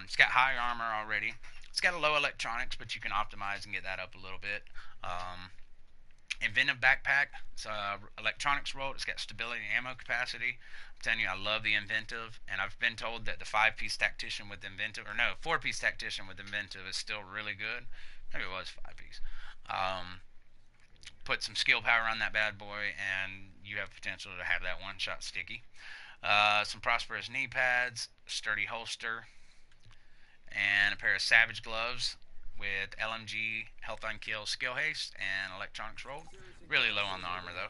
It's got high armor already. It's got a low electronics, but you can optimize and get that up a little bit. Inventive backpack. It's electronics rolled. It's got stability and ammo capacity. I'm telling you, I love the inventive, and I've been told that the 5-piece tactician with inventive, or no, 4-piece tactician with inventive is still really good. Maybe it was 5-piece. Put some skill power on that bad boy, and you have potential to have that one-shot sticky. Some prosperous knee pads, sturdy holster, and a pair of savage gloves with LMG, health on kill, skill haste, and electronics rolled. Really low on the armor though.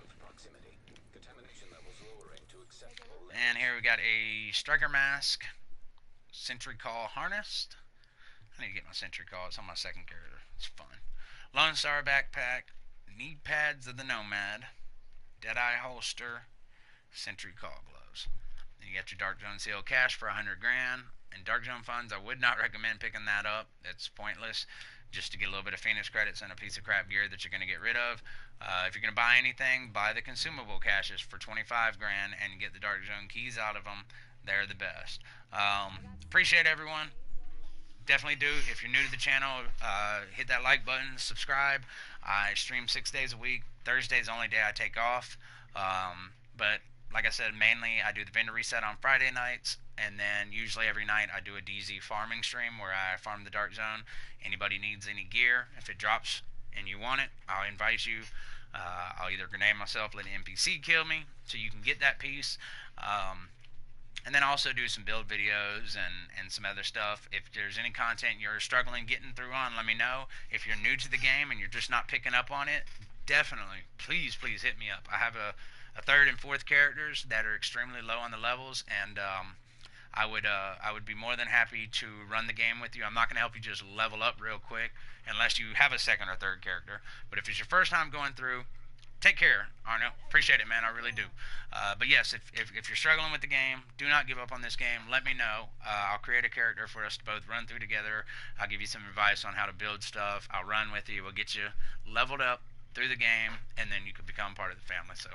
And here we got a striker mask, sentry call harnessed. I need to get my sentry call. It's on my second character. It's fun. Lone Star backpack, knee pads of the Nomad, Deadeye holster, sentry call gloves. Then you got your Dark Zone Seal cash for 100 grand. And Dark Zone funds, I would not recommend picking that up. It's pointless. Just to get a little bit of Phoenix credits and a piece of crap gear that you're going to get rid of. If you're going to buy anything, buy the consumable caches for 25 grand and get the Dark Zone keys out of them. They're the best. Appreciate everyone. Definitely do. If you're new to the channel, hit that like button, subscribe. I stream 6 days a week. Thursday's the only day I take off. But like I said, mainly I do the vendor reset on Friday nights, and then usually every night I do a DZ farming stream where I farm the Dark Zone. Anybody needs any gear, if it drops and you want it, I'll invite you. I'll either grenade myself, let an NPC kill me, so you can get that piece. And then also do some build videos and some other stuff. If there's any content you're struggling getting through on, let me know. If you're new to the game and you're just not picking up on it, definitely, please hit me up. I have a third and fourth characters that are extremely low on the levels, and I would be more than happy to run the game with you. I'm not going to help you just level up real quick unless you have a second or third character. But if it's your first time going through, take care, Arno. Appreciate it, man. I really do. But yes, if you're struggling with the game, do not give up on this game. Let me know. I'll create a character for us to both run through together. I'll give you some advice on how to build stuff. I'll run with you. We'll get you leveled up through the game, and then you can become part of the family. So,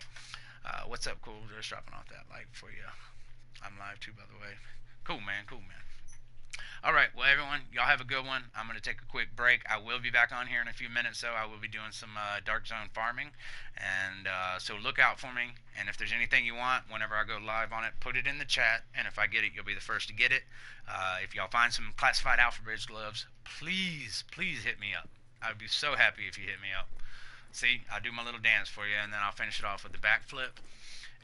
what's up, cool? Just dropping off that like for you. I'm live too, by the way. Cool, man. Cool, man. All right, well, everyone, y'all have a good one. I'm going to take a quick break. I will be back on here in a few minutes, though. I will be doing some Dark Zone farming, and so look out for me. And if there's anything you want, whenever I go live on it, put it in the chat, and if I get it, you'll be the first to get it. If y'all find some classified Alpha Bridge gloves, please hit me up. I'd be so happy if you hit me up. See, I'll do my little dance for you, and then I'll finish it off with the backflip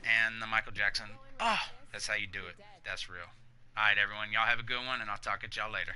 and the Michael Jackson. Oh, that's how you do it. That's real. All right, everyone. Y'all have a good one, and I'll talk at y'all later.